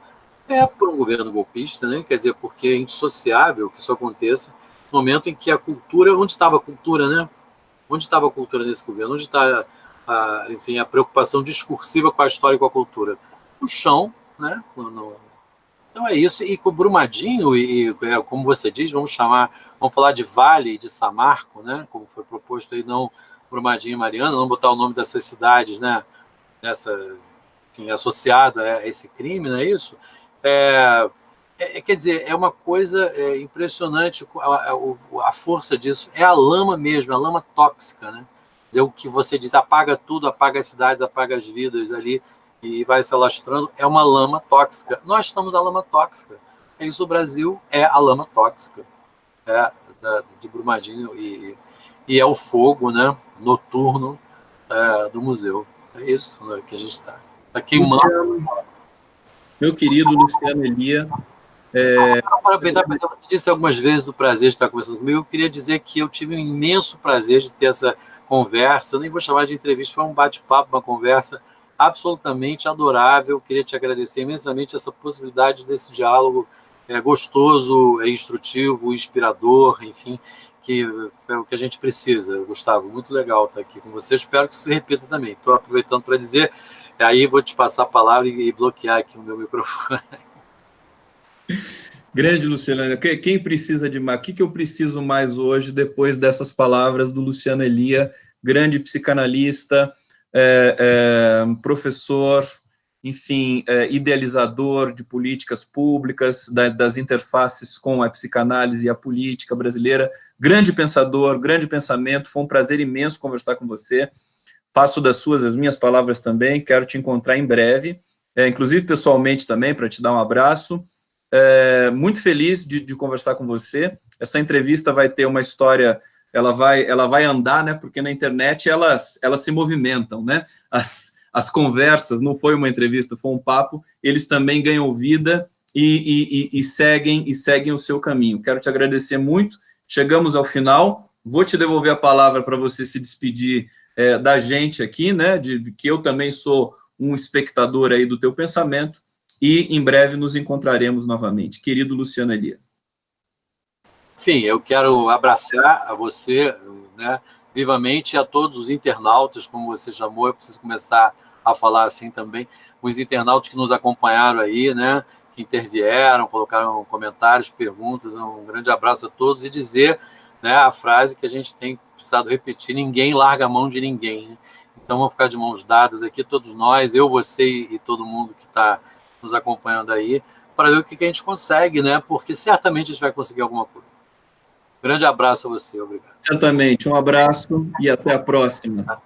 é por um governo golpista, né? Quer dizer, porque é indissociável que isso aconteça no momento em que a cultura, onde estava a cultura, né? Onde estava a cultura nesse governo? Onde está, enfim, a preocupação discursiva com a história e com a cultura? No chão, né? Então é isso. E com o Brumadinho, como você diz, vamos falar de Vale e de Samarco, né? Como foi proposto aí, não Brumadinho e Mariana, não botar o nome dessas cidades, né? Enfim, associado a esse crime, não é isso? Quer dizer, é uma coisa impressionante, a força disso. É a lama mesmo, a lama tóxica, né? Quer dizer, o que você diz, apaga tudo, apaga as cidades, apaga as vidas ali, e vai se alastrando, é uma lama tóxica. Nós estamos na lama tóxica. É isso, o Brasil é a lama tóxica de Brumadinho, e é o fogo, né, noturno do museu. É isso, né, que a gente está queimando. Meu querido Luciano Elia. Para aproveitar, você disse algumas vezes do prazer de estar conversando comigo, eu queria dizer que eu tive um imenso prazer de ter essa conversa, eu nem vou chamar de entrevista, foi um bate-papo, uma conversa absolutamente adorável. Queria te agradecer imensamente essa possibilidade desse diálogo gostoso, instrutivo, inspirador, enfim, que é o que a gente precisa. Gustavo, muito legal estar aqui com você, espero que isso se repita também. Estou aproveitando para dizer, aí vou te passar a palavra e bloquear aqui o meu microfone. Grande Luciano, quem precisa de mais? O que eu preciso mais hoje, depois dessas palavras do Luciano Elia, grande psicanalista, professor, enfim, idealizador de políticas públicas, das interfaces com a psicanálise e a política brasileira, grande pensador, grande pensamento, foi um prazer imenso conversar com você, faço das suas as minhas palavras também, quero te encontrar em breve, inclusive pessoalmente também, para te dar um abraço, muito feliz de conversar com você, essa entrevista vai ter uma história, ela vai andar, né, porque na internet elas se movimentam, né, as conversas, não foi uma entrevista, foi um papo, eles também ganham vida e seguem o seu caminho. Quero te agradecer muito, chegamos ao final, vou te devolver a palavra para você se despedir da gente aqui, né, de que eu também sou um espectador aí do teu pensamento, e em breve nos encontraremos novamente. Querido Luciano Elia. Enfim, eu quero abraçar a você, né, vivamente, a todos os internautas, como você chamou, eu preciso começar a falar assim também, os internautas que nos acompanharam aí, né, que intervieram, colocaram comentários, perguntas, um grande abraço a todos, e dizer, né, a frase que a gente tem precisado repetir: ninguém larga a mão de ninguém, né? Então vamos ficar de mãos dadas aqui, todos nós, eu, você e todo mundo que está nos acompanhando aí, para ver o que a gente consegue, né, porque certamente a gente vai conseguir alguma coisa. Grande abraço a você, obrigado. Certamente, um abraço e até a próxima.